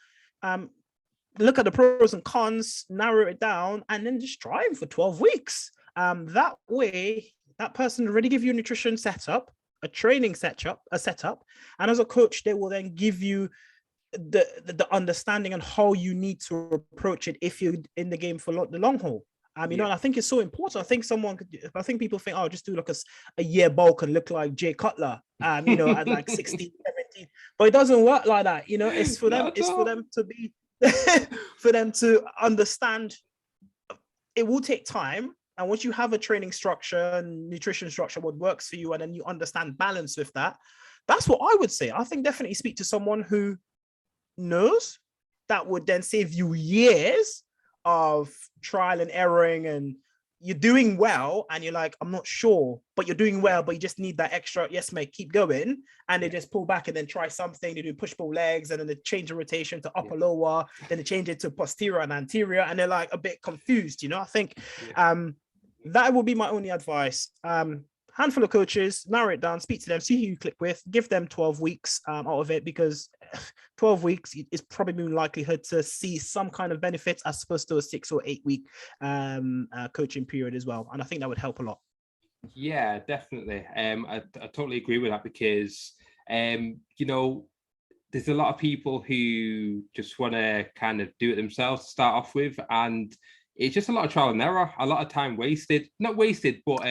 look at the pros and cons, narrow it down, and then just try them for 12 weeks. That way, that person already give you a nutrition setup, a training setup, and as a coach, they will then give you the understanding on how you need to approach it if you're in the game for the long haul. And I think it's so important. I think people think, oh, just do like a year bulk and look like Jay Cutler, at like 16, 17. But it doesn't work like that. It's for them. It's for them to be, for them to understand. It will take time. And once you have a training structure and nutrition structure, what works for you, and then you understand balance with that, that's what I would say. I think definitely speak to someone who knows. That would then save you years of trial and erroring, and you're doing well and you're like, I'm not sure, but you're doing well, but you just need that extra, yes mate, keep going. And they just pull back and then try something. They do push-pull legs, and then they change the rotation to upper lower, then they change it to posterior and anterior, and they're like a bit confused. I think that would be my only advice. Handful of coaches, narrow it down, speak to them, see who you click with, give them 12 weeks out of it, because 12 weeks is probably likelihood to see some kind of benefits, as opposed to a 6 or 8 week coaching period as well. And I think that would help a lot. Yeah, definitely. I totally agree with that, because there's a lot of people who just want to kind of do it themselves to start off with, and it's just a lot of trial and error, a lot of time wasted. Not wasted, but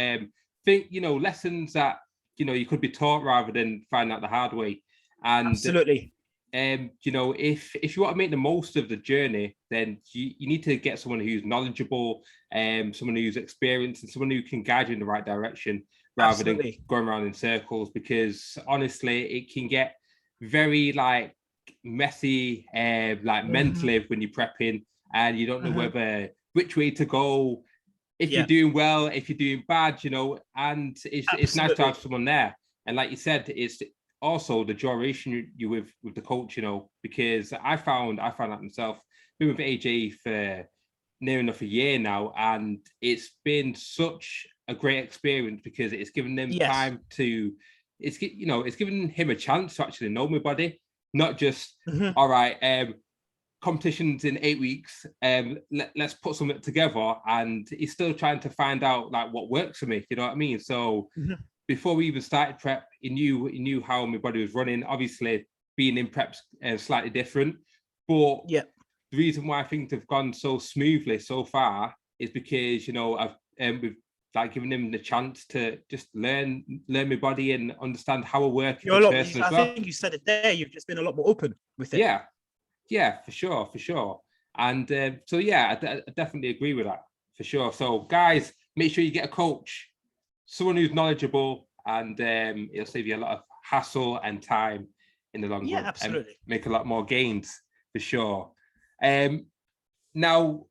lessons that you could be taught rather than find out the hard way. And absolutely. If you want to make the most of the journey, then you need to get someone who's knowledgeable, someone who's experienced, and someone who can guide you in the right direction, rather than going around in circles. Because honestly, it can get very messy, mentally, when you're prepping, and you don't know which way to go. If you're doing well, if you're doing bad, and it's nice to have someone there. And like you said, it's also the duration you with the coach, because I found out myself. Been with AJ for near enough a year now, and it's been such a great experience, because it's given them time to, it's given him a chance to actually know my body, not just all right, competitions in 8 weeks, let's put something together. And he's still trying to find out what works for me, you know what I mean? So before we even started prep, he knew how my body was running. Obviously being in prep's slightly different, but the reason why things have gone so smoothly so far is because we've giving him the chance to just learn my body and understand how I work as a person as well. I think you said it there, you've just been a lot more open with it. Yeah, for sure. And I definitely agree with that, for sure. So guys, make sure you get a coach, someone who's knowledgeable, and it'll save you a lot of hassle and time in the long run. Yeah, absolutely. And make a lot more gains, for sure. Now,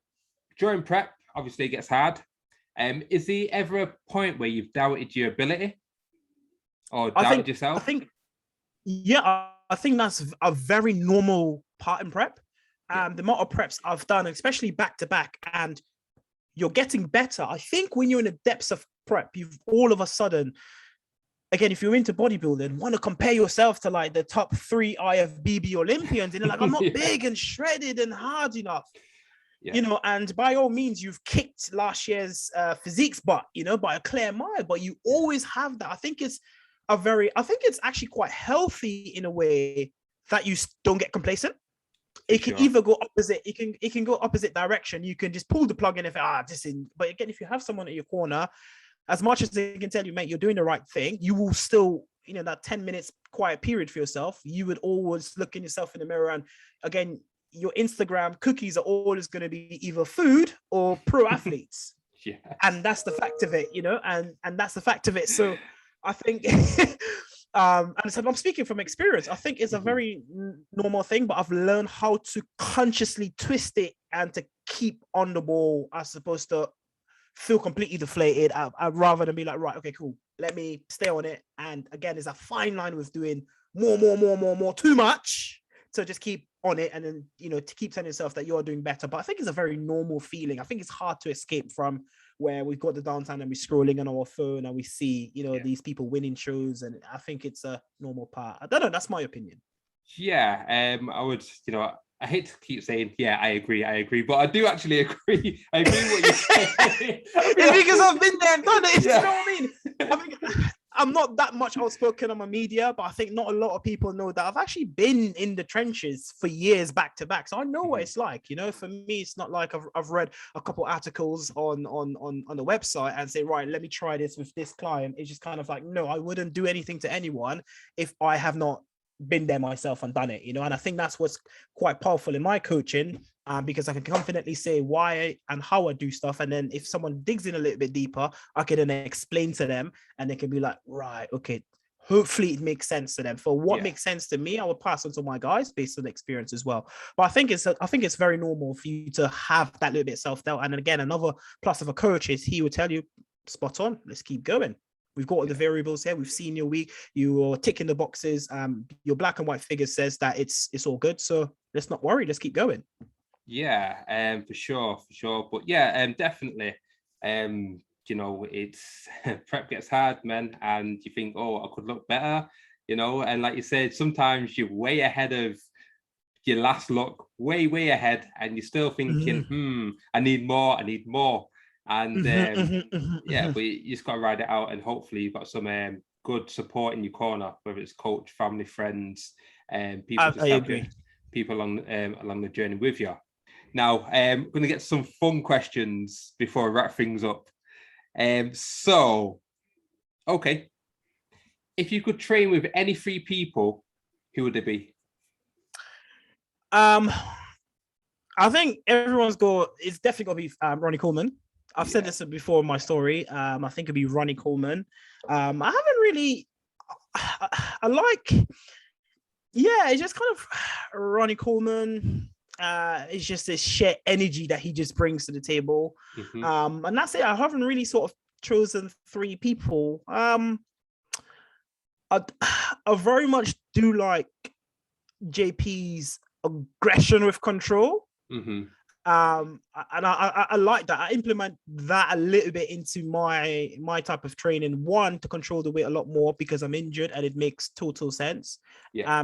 during prep, obviously it gets hard. Is there ever a point where you've doubted your ability or doubted yourself? I think that's a very normal part in prep. The amount of preps I've done, especially back to back, and you're getting better. I think when you're in the depths of prep, you've all of a sudden, again, if you're into bodybuilding, want to compare yourself to the top 3 IFBB Olympians, and you're like, I'm not big and shredded and hard enough. And by all means, you've kicked last year's physique's butt, by a clear mile, but you always have that. I think it's actually quite healthy in a way that you don't get complacent. It can either go opposite. It can go opposite direction. You can just pull the plug in if but again, if you have someone at your corner, as much as they can tell you, mate, you're doing the right thing, you will still, that 10 minutes quiet period for yourself, you would always look in yourself in the mirror. And again, your Instagram cookies are always going to be either food or pro athletes. And that's the fact of it, and that's the fact of it. So I think, and so I'm speaking from experience, I think it's a very normal thing, but I've learned how to consciously twist it and to keep on the ball as opposed to feel completely deflated, I'd rather than be like, right, okay, cool, let me stay on it. And again, there's a fine line with doing more, too much. So just keep on it, and then, you know, to keep telling yourself that you're doing better. But I think it's a very normal feeling. I think it's hard to escape from, where we've got the downtime and we're scrolling on our phone and we see, you know, these people winning shows. And I think it's a normal part. I don't know. That's my opinion. Yeah, I would, you know, I hate to keep saying, yeah, I agree, but I do actually agree. I agree with what you're saying. It's because I've been there and done it. Yeah. You know what I mean? I mean, I'm not that much outspoken on my media, but I think not a lot of people know that I've actually been in the trenches for years back to back. So I know what it's like. You know, for me, it's not like I've read a couple articles on the website and say, right, let me try this with this client. It's just kind of like, no, I wouldn't do anything to anyone if I have not been there myself and done it, you know. And I think that's what's quite powerful in my coaching, because I can confidently say why and how I do stuff, and then if someone digs in a little bit deeper, I can then explain to them, and they can be like, right, okay, hopefully it makes sense to them. For what makes sense to me, I will pass on to my guys based on experience as well. But I think it's very normal for you to have that little bit of self-doubt. And again, another plus of a coach is he will tell you, spot on, let's keep going. We've got all the variables here. We've seen your week. You are ticking the boxes. Your black and white figure says that it's all good. So let's not worry. Let's keep going. Yeah, for sure. But yeah, definitely. You know, it's prep gets hard, man, and you think, oh, I could look better, you know. And like you said, sometimes you're way ahead of your last look, way ahead, and you're still thinking, I need more. And yeah, but you just got to ride it out, and hopefully you've got some good support in your corner, whether it's coach, family, friends, and people just help you, people along the journey with you. Now, I'm going to get some fun questions before I wrap things up. So, okay, if you could train with any three people, who would it be? I think it's definitely gonna be Ronnie Coleman. I've said this before in my story. I think it'd be Ronnie Coleman. I haven't really. I like. Yeah, it's just kind of Ronnie Coleman. It's just this shared energy that he just brings to the table. And that's it. I haven't really sort of chosen three people. I very much do like JP's aggression with control. And I like that. I implement that a little bit into my type of training. One, to control the weight a lot more because I'm injured, and it makes total sense.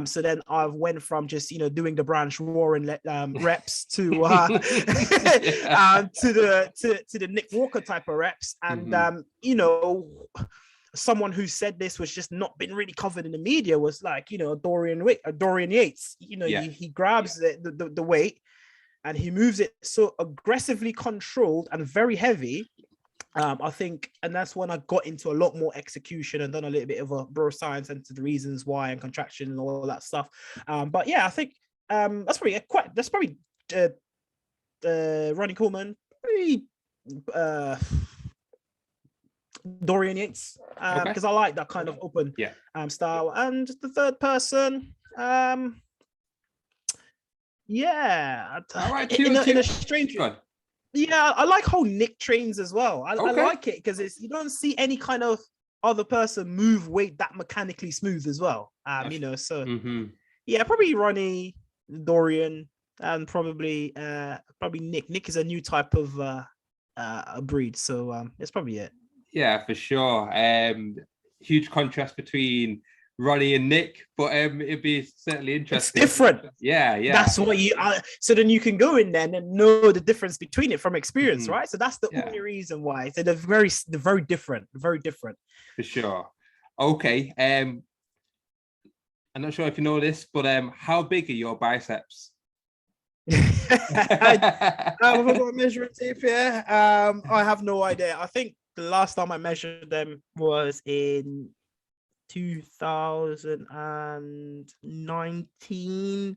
So then I've went from just, you know, doing the branch roaring reps to to the Nick Walker type of reps. And you know, someone who said this was just not been really covered in the media was like, you know, Dorian Yates. You know, he grabs the weight, and he moves it so aggressively controlled and very heavy. I think, and that's when I got into a lot more execution and done a little bit of a bro science into the reasons why and contraction and all that stuff. But yeah, I think that's probably Ronnie Coleman, Dorian Yates, because I like that kind of open style. And the third person, yeah, all right, in a strange one. Yeah, I like how Nick trains as well. I like it because you don't see any kind of other person move weight that mechanically smooth as well. You know, so yeah, probably Ronnie, Dorian, and probably Nick. Nick is a new type of a breed, so it's probably it. Yeah, for sure. Huge contrast between Ronnie and Nick, but it'd be certainly interesting. It's different. Yeah. That's what so then you can go in there and know the difference between it from experience, right? So that's the only reason why. So they're very different, For sure. Okay. I'm not sure if you know this, but how big are your biceps? I've got a measuring tape here. I have no idea. I think the last time I measured them was in 2019.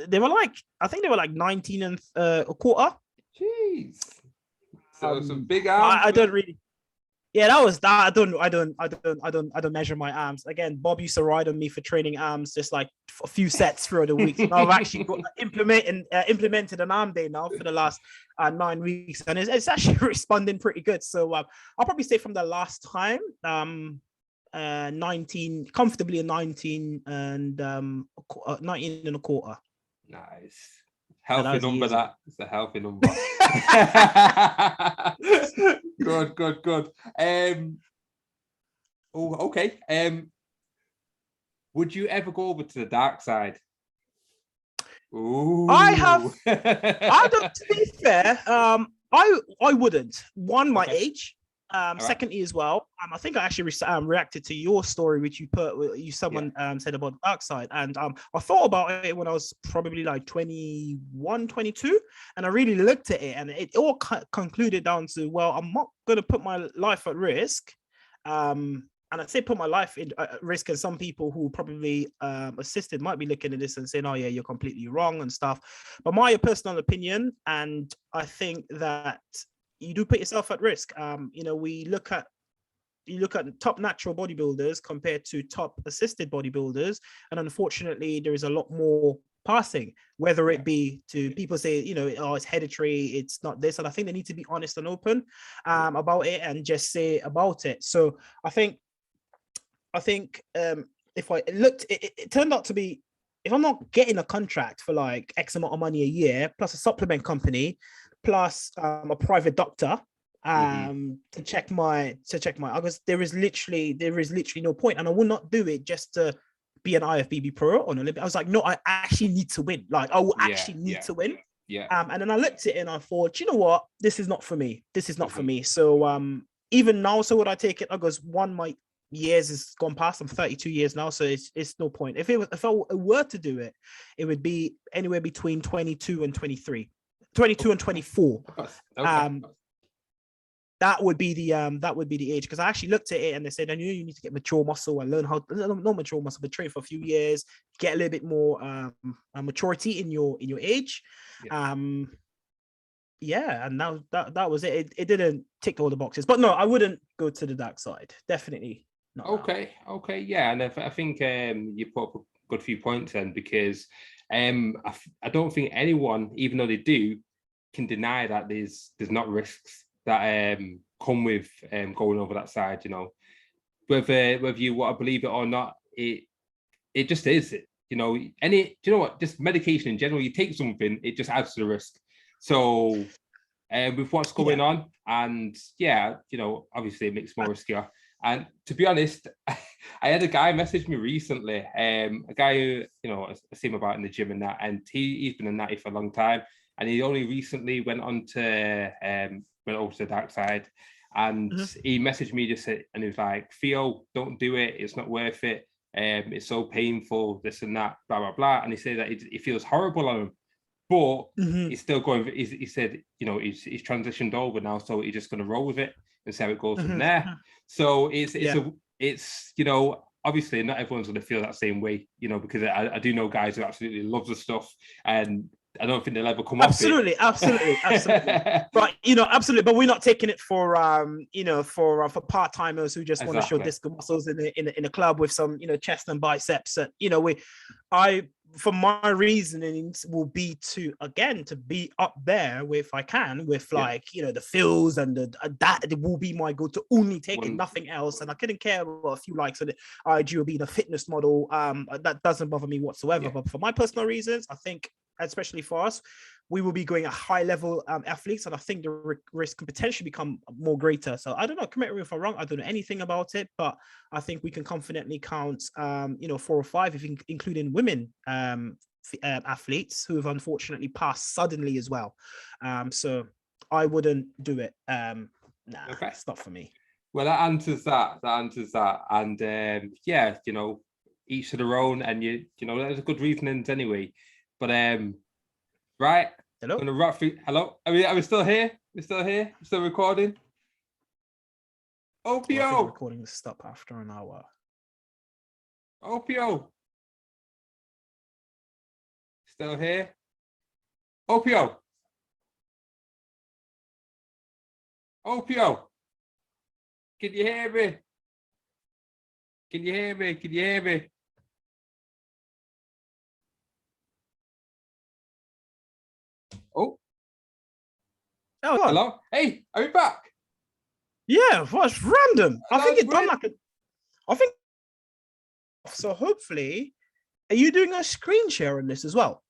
They were like, I think they were like 19 and a quarter. Jeez. So some big arms. I don't really. Yeah, that was that. I don't measure my arms. Again, Bob used to ride on me for training arms, just like a few sets throughout the week. So now I've actually got implemented an arm day now for the last 9 weeks, and it's actually responding pretty good. So I'll probably say from the last time, 19, comfortably a 19 and 19 and a quarter. Nice. So Healthy number, easy. that. It's a healthy number. Good. Okay. Would you ever go over to the dark side? Ooh. I don't, to be fair, I wouldn't. One, my age. Right. Secondly, as well, I think I actually reacted to your story, which someone said about the dark side, and I thought about it when I was probably like 21, 22, and I really looked at it, and it all concluded down to, well, I'm not going to put my life at risk. And I say put my life at risk, and some people who probably assisted might be looking at this and saying, oh yeah, you're completely wrong and stuff. But my personal opinion, and I think that you do put yourself at risk. You look at top natural bodybuilders compared to top assisted bodybuilders, and unfortunately there is a lot more passing, whether it be to people say, oh, it's hereditary, it's not this. And I think they need to be honest and open about it and just say about it. So I think if I looked, it turned out to be, if I'm not getting a contract for like X amount of money a year, plus a supplement company, plus a private doctor to check my because there is literally no point, and I will not do it just to be an IFBB pro on Olympia. I was like, no, I actually need to win. Like, I will actually need to win. Yeah. And then I looked at it and I thought, you know what, this is not for me. This is not for me. So even now, so would I take it? Because my years has gone past. I'm 32 years now, so it's no point. If I were to do it, it would be anywhere between 22 and 23, 22 and 24. Okay. That would be the age, because I actually looked at it and they said, I knew you need to get mature muscle and learn how, not mature muscle, but train for a few years, get a little bit more maturity in your age. Yeah. And now that was it. It didn't tick all the boxes, but no, I wouldn't go to the dark side. Definitely not. Okay. Yeah. And I think you put up a good few points then, because I don't think anyone, even though they do, can deny that there's not risks that come with going over that side. Whether you want to believe it or not, it just is. Just medication in general, you take something, it just adds to the risk. So with what's going on, and obviously it makes more riskier. And to be honest, I had a guy message me recently, a guy who I see him about in the gym and that, and he's been a natty for a long time, and he only recently went over to the dark side, and he messaged me and he was like, Theo, don't do it, it's not worth it, it's so painful, this and that, blah blah blah. And he said that it feels horrible on him, but he's still going. He said, he's transitioned over now, so he's just going to roll with it and see how it goes from there. So it's obviously not everyone's going to feel that same way, because I do know guys who absolutely love the stuff, and I don't think they'll ever come off it. Absolutely. But absolutely. But we're not taking it for for part-timers who just want to show disco muscles in a club with some chest and biceps. For my reasonings will be to be up there with the fills and that will be my go to, only taking nothing else. And I couldn't care about a few likes on it. IG will be the fitness model. That doesn't bother me whatsoever. Yeah. But for my personal reasons, I think, especially for us, we will be going at high level athletes, and I think the risk can potentially become more greater. So I don't know, correct me if I'm wrong, I don't know anything about it, but I think we can confidently count 4 or 5, if including women athletes who have unfortunately passed suddenly as well. So I wouldn't do it. It's not for me. Well, that answers that. And each to their own, and there's a good reasonings anyway. But right. Hello. I'm gonna wrap through. Hello. Are we still here? We're still here. We're still recording. Opio. I think recording will stop after an hour. Opio. Still here. Opio. Can you hear me? Can you hear me? Can you hear me? Oh. Oh, hello. Hey, are you back? Yeah, what's random? I think That's it's done weird. like a. I think so. Hopefully, are you doing a screen share on this as well?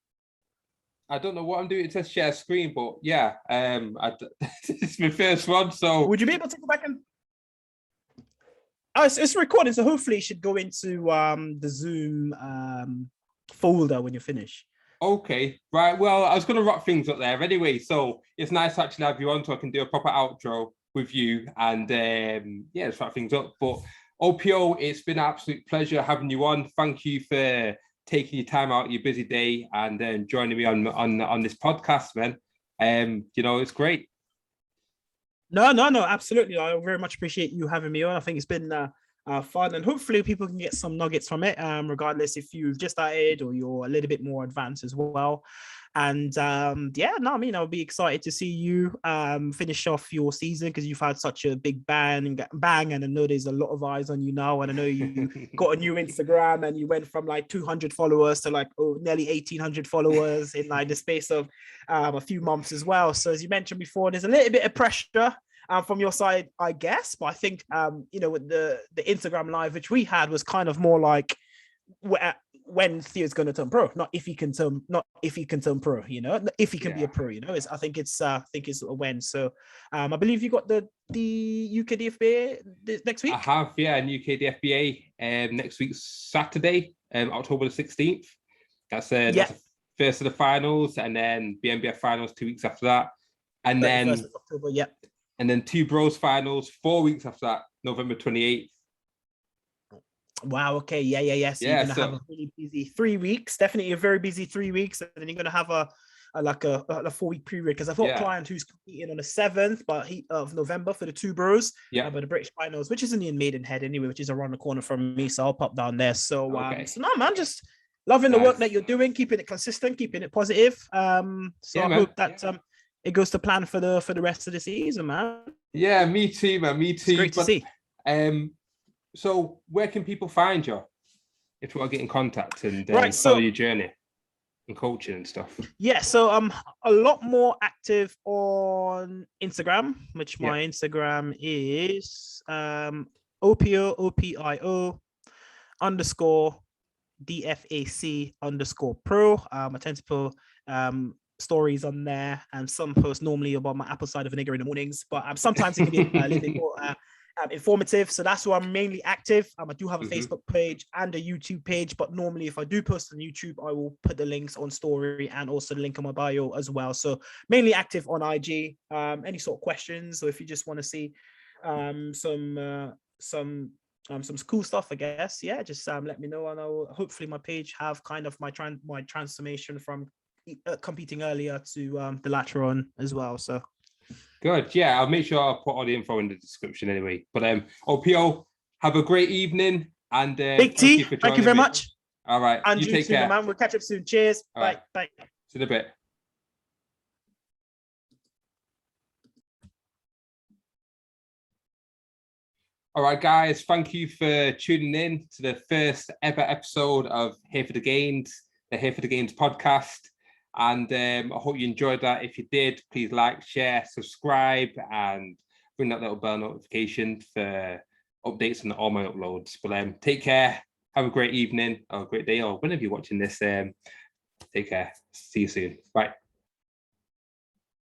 I don't know what I'm doing to share screen, but yeah, it's my first one, so Would you be able to go back and? Oh, it's recording, so hopefully it should go into the Zoom folder when you finish. okay, right. Well, I was going to wrap things up there anyway, so it's nice to actually have you on, so I can do a proper outro with you, and yeah, let's wrap things up. But Opio, it's been an absolute pleasure having you on. Thank you for taking your time out of your busy day and joining me on this podcast, man. You know, it's great. No, absolutely. I very much appreciate you having me on. I think it's been fun, and hopefully people can get some nuggets from it, regardless if you've just started or you're a little bit more advanced as well. And yeah, no, I mean, I'll be excited to see you finish off your season because you've had such a big bang, and I know there's a lot of eyes on you now. And I know you got a new Instagram and you went from like 200 followers to like nearly 1,800 followers in like the space of a few months as well. So as you mentioned before, there's a little bit of pressure from your side, I guess. But I think, you know, with the Instagram live, which we had was kind of more like when Theo's going to turn pro, not if he can turn pro, you know, if he can be a pro, you know. I think it's a when. So I believe you got the UK DFBA next week. I have, yeah, in UK DFBA next week, Saturday, October the 16th. That's the first of the finals, and then BNBF finals 2 weeks after that. And then October, yeah. And then 2 Bros finals 4 weeks after that, November 28th. Wow. Okay. Yeah. So you're gonna have a really busy 3 weeks. Definitely a very busy 3 weeks, and then you're gonna have a 4-week period. Because I've got a client who's competing on the 7th, of November for the 2 Bros. But the British finals, which is in Maidenhead anyway, which is around the corner from me. So I'll pop down there. So so no, man, just loving the work that you're doing, keeping it consistent, keeping it positive. So I hope that it goes to plan for the rest of the season, man. Yeah, me too, man. Me too. It's great to see. So where can people find you if you want to get in contact and follow your journey and coaching and stuff? Yeah, so I'm a lot more active on Instagram, which my Instagram is Opio, OPIO _DFAC_pro. I tend to put stories on there, and some posts normally about my apple cider vinegar in the mornings, but sometimes it can be a little bit more informative. So that's where I'm mainly active. I do have a Facebook page and a YouTube page, but normally if I do post on YouTube, I will put the links on story and also the link on my bio as well. So mainly active on IG. Any sort of questions, or if you just want to see some cool stuff, I guess, just let me know, and I'll hopefully my page have kind of my transformation from competing earlier to the latter on as well. So good. Yeah, I'll make sure I'll put all the info in the description anyway. But Opio, have a great evening, and Big T, thank you very much. All right, and you take care, man. We'll catch up soon. Cheers. Bye. See you in a bit. All right, guys, thank you for tuning in to the first ever episode of Here For The Gainz, the Here For The Gainz podcast. And I hope you enjoyed that. If you did, please like, share, subscribe, and ring that little bell notification for updates on all my uploads. But take care. Have a great evening or a great day, or whenever you're watching this. Take care. See you soon. Bye.